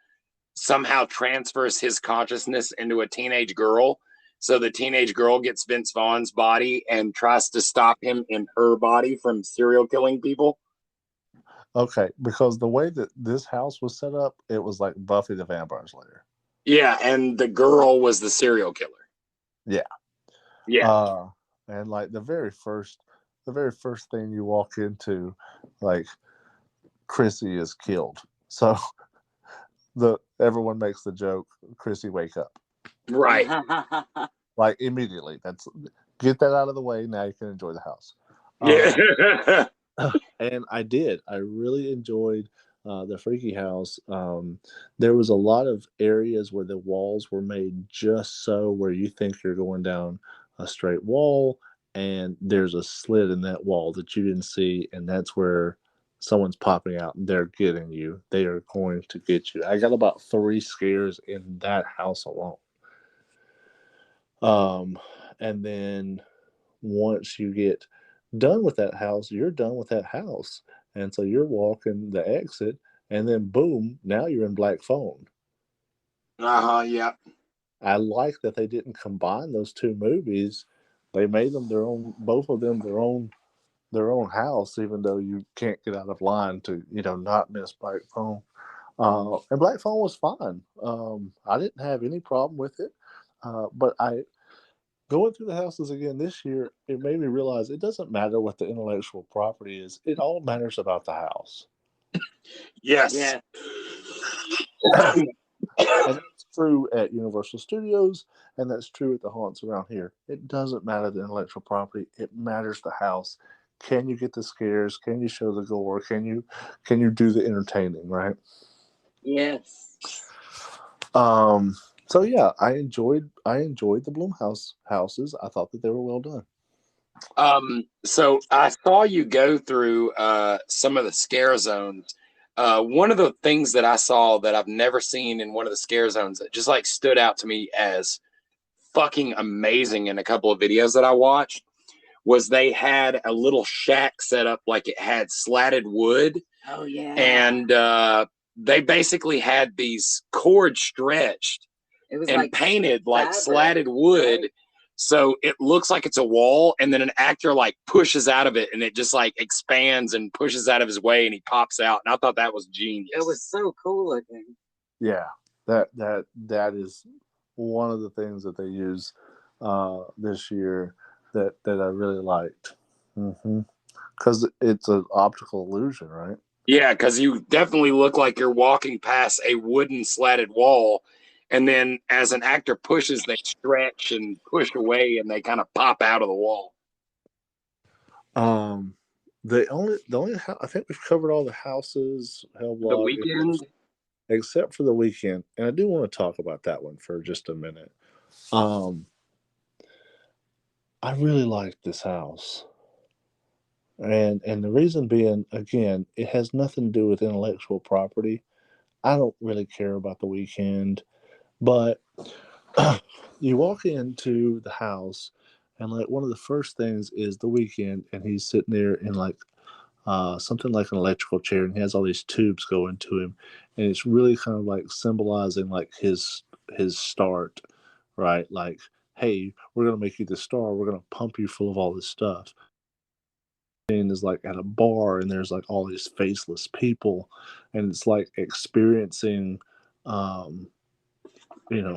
somehow transfers his consciousness into a teenage girl. So the teenage girl gets Vince Vaughn's body and tries to stop him in her body from serial killing people. Okay, because the way that this house was set up, it was like Buffy the Vampire Slayer. Yeah, and the girl was the serial killer. Yeah. Yeah. And like the very first thing you walk into, like Chrissy is killed. So everyone makes the joke, Chrissy, wake up. Right. Like immediately. Get that out of the way. Now you can enjoy the house. Yeah. And I did. I really enjoyed the Freaky House. There was a lot of areas where the walls were made just so where you think you're going down a straight wall, and there's a slit in that wall that you didn't see, and that's where someone's popping out and they're getting you. They are going to get you. I got about 3 scares in that house alone. And then once you get done with that house, you're done with that house. And so you're walking the exit, and then boom, now you're in Black Phone. Yeah. I like that they didn't combine those 2 movies. They made them their own, both of them their own house, even though you can't get out of line to, not miss Black Phone. And Black Phone was fine. I didn't have any problem with it. But going through the houses again this year, it made me realize it doesn't matter what the intellectual property is. It all matters about the house. Yes. Yeah. And true at Universal Studios, and that's true at the haunts around here. It doesn't matter the intellectual property; it matters the house. Can you get the scares? Can you show the gore? Can you do the entertaining? Right. Yes. So yeah, I enjoyed the Blumhouse houses. I thought that they were well done. So I saw you go through some of the scare zones. One of the things that I saw that I've never seen in one of the scare zones that just like stood out to me as fucking amazing in a couple of videos that I watched was they had a little shack set up like it had slatted wood. Oh yeah. And they basically had these cords stretched It was and like painted like fabric, slatted wood. right? So it looks like it's a wall, and then an actor like pushes out of it, and it just like expands and pushes out of his way, and he pops out. And I thought that was genius. It was so cool looking. Yeah, that is one of the things that they use this year that I really liked. Because it's an optical illusion, right? Yeah, because you definitely look like you're walking past a wooden slatted wall, and then as an actor pushes, they stretch and push away, and they kind of pop out of the wall. The only I think we've covered all the houses, Hellblock, The Weekend, except for The Weekend, and I do want to talk about that one for just a minute. I really liked this house, and the reason being, again, it has nothing to do with intellectual property. I don't really care about The Weekend, but you walk into the house, and like one of the first things is The Weekend, and he's sitting there in like something like an electrical chair, and he has all these tubes going to him, and it's really kind of like symbolizing like his start, right? Like, hey, we're gonna make you the star. We're gonna pump you full of all this stuff. And is like at a bar, and there's like all these faceless people, and it's like experiencing,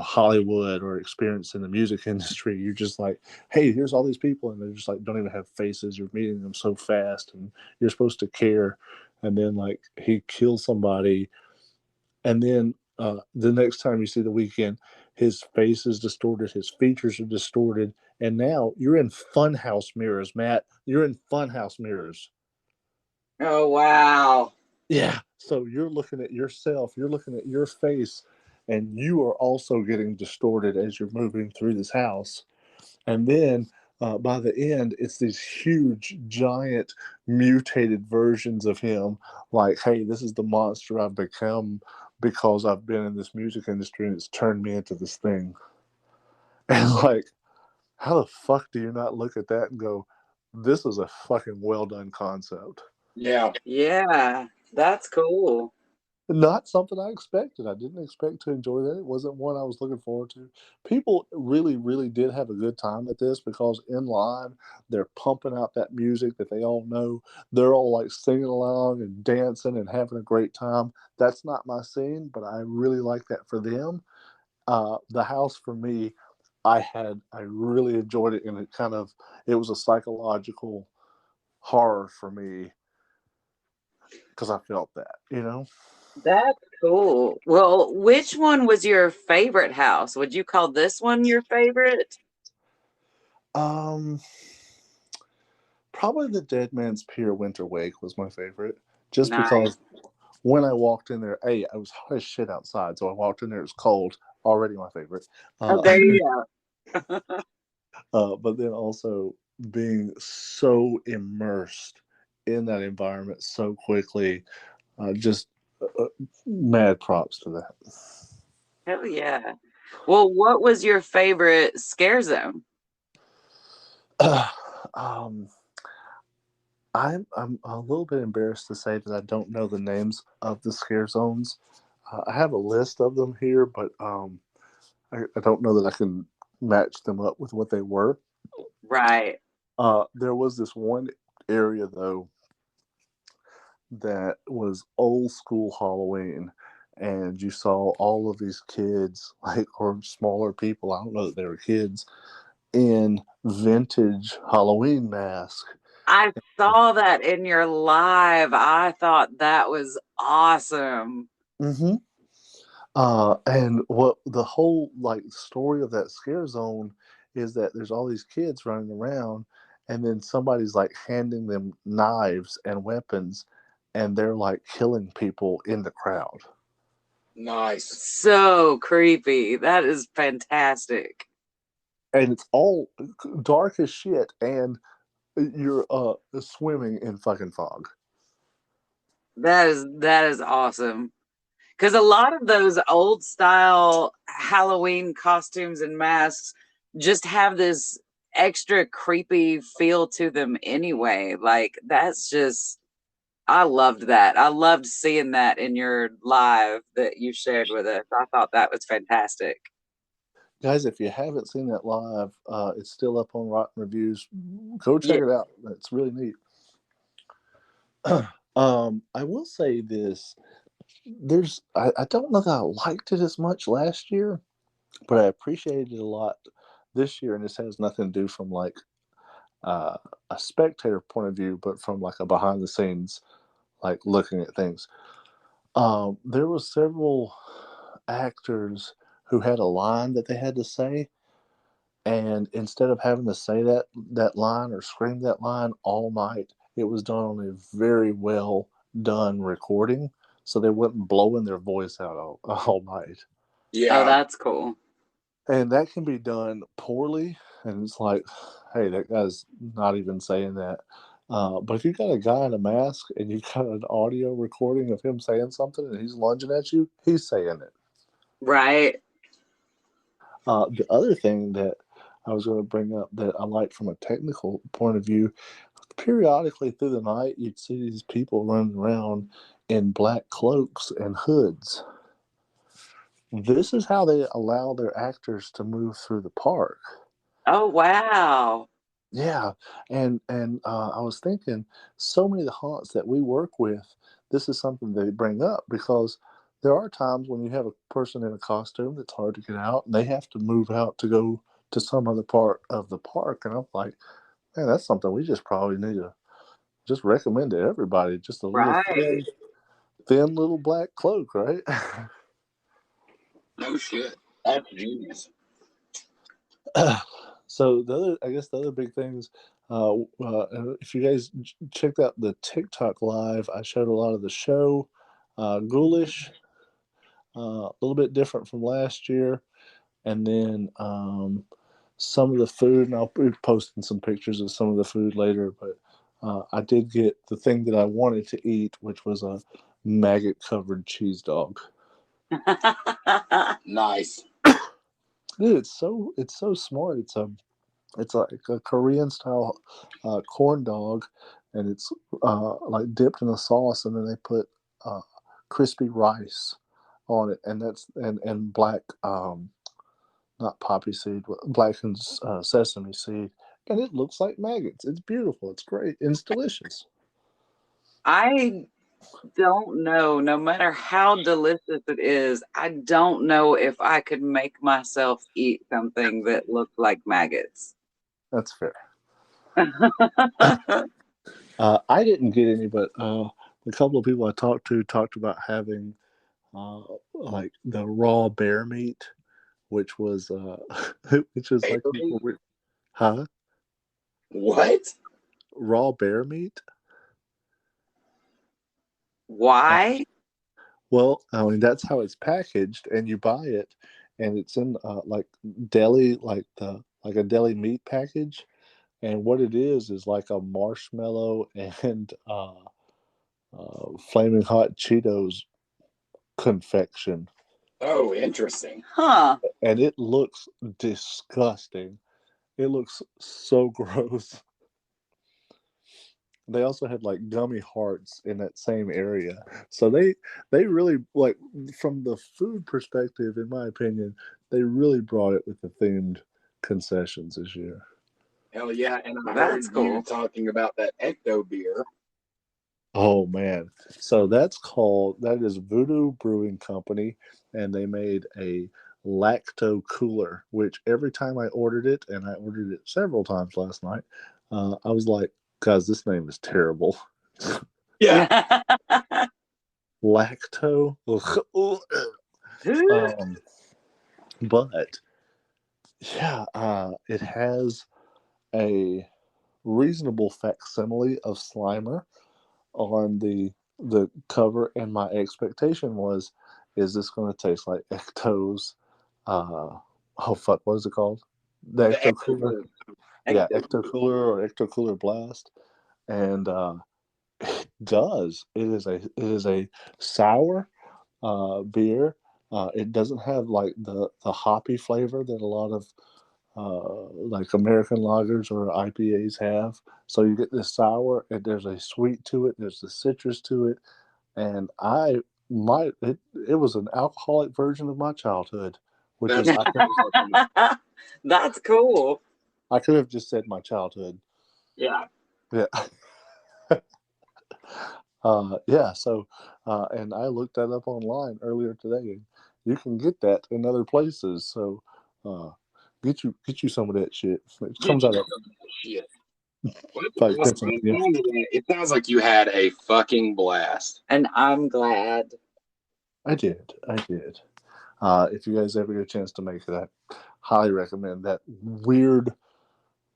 Hollywood or experiencing the music industry. You're just like, hey, here's all these people, and they're just like don't even have faces. You're meeting them so fast, and you're supposed to care. And then like he kills somebody, and then the next time you see The Weekend, his face is distorted, his features are distorted, and now you're in funhouse mirrors, Matt. You're in funhouse mirrors. Oh wow. Yeah. So you're looking at yourself, you're looking at your face, and you are also getting distorted as you're moving through this house. And then by the end, it's these huge, giant, mutated versions of him. Like, hey, this is the monster I've become because I've been in this music industry and it's turned me into this thing. And like, how the fuck do you not look at that and go, this is a fucking well done concept? yeah, Yeah, that's cool. Not something I expected. I didn't expect to enjoy that. It wasn't one I was looking forward to. People really, really did have a good time at this because in line, they're pumping out that music that they all know. They're all like singing along and dancing and having a great time. That's not my scene, but I really like that for them. The house for me, I really enjoyed it, and it was a psychological horror for me because I felt that, That's cool. Well, which one was your favorite house? Would you call this one your favorite? Probably the Dead Man's Pier Winter Wake was my favorite, just Nice. because when I walked in there, I was hot as shit outside, so I walked in there, it was cold, already my favorite. Oh, there you go. But then also being so immersed in that environment so quickly, just mad props to that. Hell yeah. Well, what was your favorite scare zone? I'm a little bit embarrassed to say that I don't know the names of the scare zones. I have a list of them here, but I don't know that I can match them up with what they were. Right. There was this one area though that was old school Halloween, and you saw all of these kids, or smaller people, I don't know that they were kids, in vintage Halloween masks. I saw that in your live. I thought that was awesome. Mm-hmm. And what the whole like story of that scare zone is that there's all these kids running around, and then somebody's like handing them knives and weapons, and they're like killing people in the crowd. Nice. So creepy. That is fantastic. And it's all dark as shit, and you're swimming in fucking fog. That is awesome. Because a lot of those old style Halloween costumes and masks just have this extra creepy feel to them anyway. Like, that's just, I loved that. I loved seeing that in your live that you shared with us. I thought that was fantastic. Guys, if you haven't seen that live, it's still up on Rotten Reviews. Go check it out. It's really neat. I will say this. I don't know that I liked it as much last year, but I appreciated it a lot this year, and this has nothing to do from like a spectator point of view, but from like a behind the scenes, like looking at things. There were several actors who had a line that they had to say, and instead of having to say that line or scream that line all night, it was done on a very well done recording, so they wasn't blowing their voice out all night. Yeah. Oh, that's cool. And that can be done poorly, and it's like, hey, that guy's not even saying that. But if you got a guy in a mask and you got an audio recording of him saying something and he's lunging at you, he's saying it. Right. The other thing that I was going to bring up that I like from a technical point of view, periodically through the night, you'd see these people running around in black cloaks and hoods. This is how they allow their actors to move through the park. Oh, wow. Yeah, and I was thinking, so many of the haunts that we work with, this is something they bring up, because there are times when you have a person in a costume that's hard to get out, and they have to move out to go to some other part of the park, and I'm like, man, that's something we just probably need to just recommend to everybody, just a little thin little black cloak, right? No shit. That's genius. So the other big things, if you guys checked out the TikTok live, I showed a lot of the show, ghoulish, a little bit different from last year, and then some of the food, and I'll be posting some pictures of some of the food later, but I did get the thing that I wanted to eat, which was a maggot covered cheese dog. Nice. Dude, it's so smart. It's like a Korean style corn dog, and it's like dipped in a sauce, and then they put crispy rice on it, and that's and black not poppy seed, blackened sesame seed, and it looks like maggots. It's beautiful. It's great. And it's delicious. I don't know. No matter how delicious it is, I don't know if I could make myself eat something that looked like maggots. That's fair. I didn't get any, but a couple of people I talked to talked about having like the raw bear meat, which was which is like people were, huh? What? Raw bear meat? Why? Well, I mean that's how it's packaged, and you buy it, and it's in like deli, like a deli meat package, and what it is like a marshmallow and flaming hot Cheetos confection. Oh, interesting. Huh. And it looks disgusting. It looks so gross. They also had like gummy hearts in that same area. So they really, like, from the food perspective, in my opinion, they really brought it with the themed concessions this year. Hell yeah. And I That's heard cool. you talking about that Ecto beer. Oh man. So that is Voodoo Brewing Company, and they made a lacto cooler, which every time I ordered it, and I ordered it several times last night, I was like, guys, this name is terrible. Yeah. Lacto. But yeah, it has a reasonable facsimile of Slimer on the cover, and my expectation was, is this going to taste like Ecto's? Oh fuck, what is it called? The Ecto Cooler. Yeah, Ecto Cooler or Ecto Cooler Blast, and it does. It is a sour beer. It doesn't have like the hoppy flavor that a lot of like American lagers or IPAs have. So you get this sour, and there's a sweet to it. There's the citrus to it, and it was an alcoholic version of my childhood, which is That's cool. I could have just said my childhood. Yeah. Yeah. Yeah. So, and I looked that up online earlier today, and you can get that in other places. So, get you some of that shit. It comes out of shit. yeah. It sounds like you had a fucking blast. And I'm glad. I did. If you guys ever get a chance to make it, I highly recommend that weird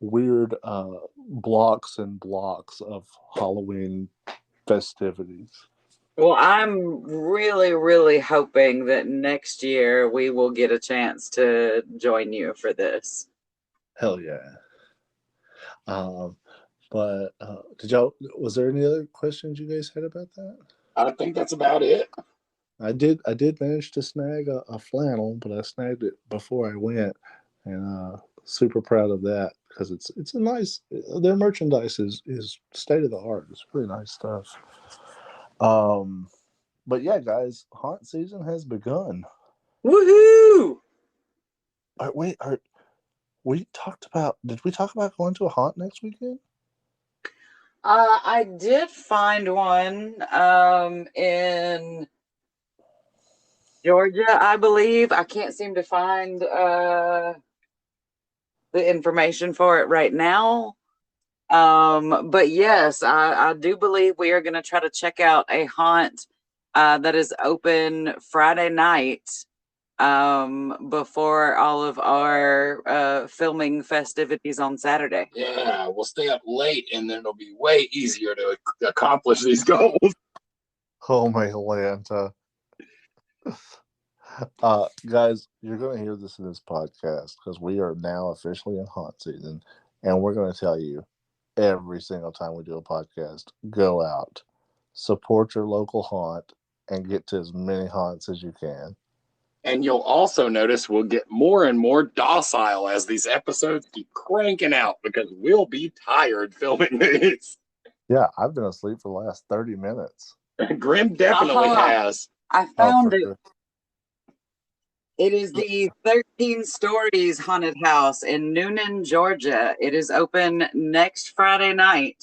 blocks and blocks of Halloween festivities. Well, I'm really, really hoping that next year we will get a chance to join you for this. Hell yeah. But was there any other questions you guys had about that? I think that's about it. I did manage to snag a flannel, but I snagged it before I went, and super proud of that because it's a nice. Their merchandise is state of the art. It's really nice stuff. But yeah, guys, haunt season has begun. Woohoo! We talked about? Did we talk about going to a haunt next weekend? I did find one in Georgia, I believe. I can't seem to find the information for it right now. But yes, I do believe we are going to try to check out a haunt that is open Friday night before all of our filming festivities on Saturday. Yeah, we'll stay up late, and then it'll be way easier to accomplish these goals. Oh my Atlanta. Guys, you're going to hear this in this podcast because we are now officially in haunt season, and we're going to tell you every single time we do a podcast, go out, support your local haunt, and get to as many haunts as you can. And you'll also notice we'll get more and more docile as these episodes keep cranking out because we'll be tired filming these. Yeah, I've been asleep for the last 30 minutes. Grim definitely has. I found it. Sure. It is the 13 Stories Haunted House in Noonan, Georgia. It is open next Friday night.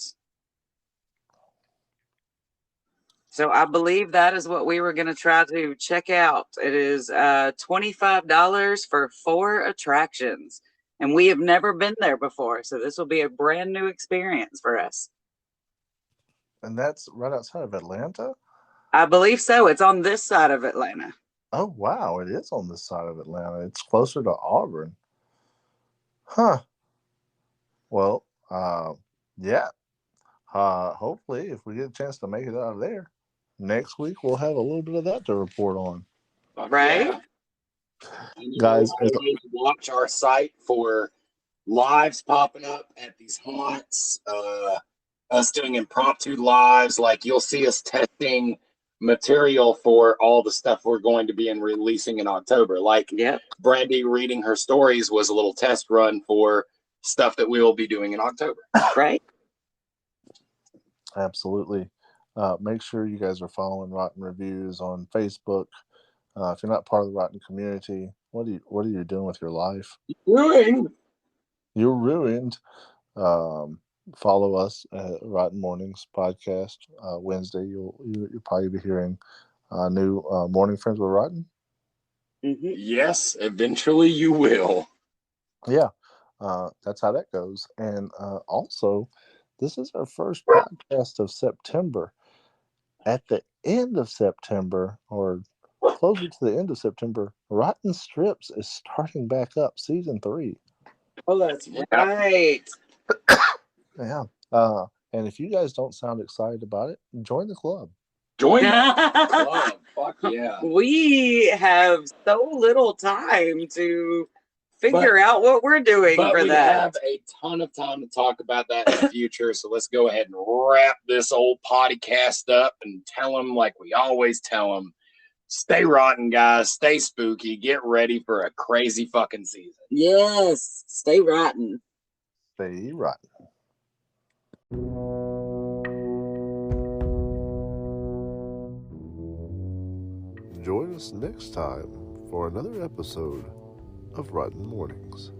So I believe that is what we were going to try to check out. It is $25 for 4 attractions. And we have never been there before. So this will be a brand new experience for us. And that's right outside of Atlanta? I believe so. It's on this side of Atlanta. Oh, wow. It is on this side of Atlanta. It's closer to Auburn. Huh. Well, yeah. Hopefully, if we get a chance to make it out of there, next week we'll have a little bit of that to report on. Right? Yeah. Guys, watch our site for lives popping up at these haunts. Us doing impromptu lives. Like you'll see us testing material for all the stuff we're going to be releasing in October. Like Brandy reading her stories was a little test run for stuff that we will be doing in October. Right? Absolutely. Make sure you guys are following Rotten Reviews on Facebook. If you're not part of the Rotten community, what are you doing with your life? You're ruined. Follow us at Rotten Mournings podcast. Wednesday, you'll probably be hearing new Morning Friends with Rotten. Mm-hmm. Yes, eventually you will. Yeah, that's how that goes. And also, this is our first podcast of September. At the end of September, or closer to the end of September, Rotten Strips is starting back up, season 3. Oh, that's right. Yeah. And if you guys don't sound excited about it, join the club. Join the club. Fuck yeah. We have so little time to figure out what we're doing But for we that. have a ton of time to talk about that in the future. So let's go ahead and wrap this old podcast up and tell them like we always tell them. Stay rotten, guys. Stay spooky. Get ready for a crazy fucking season. Yes. Stay rotten. Stay rotten. Join us next time for another episode of Rotten Mournings.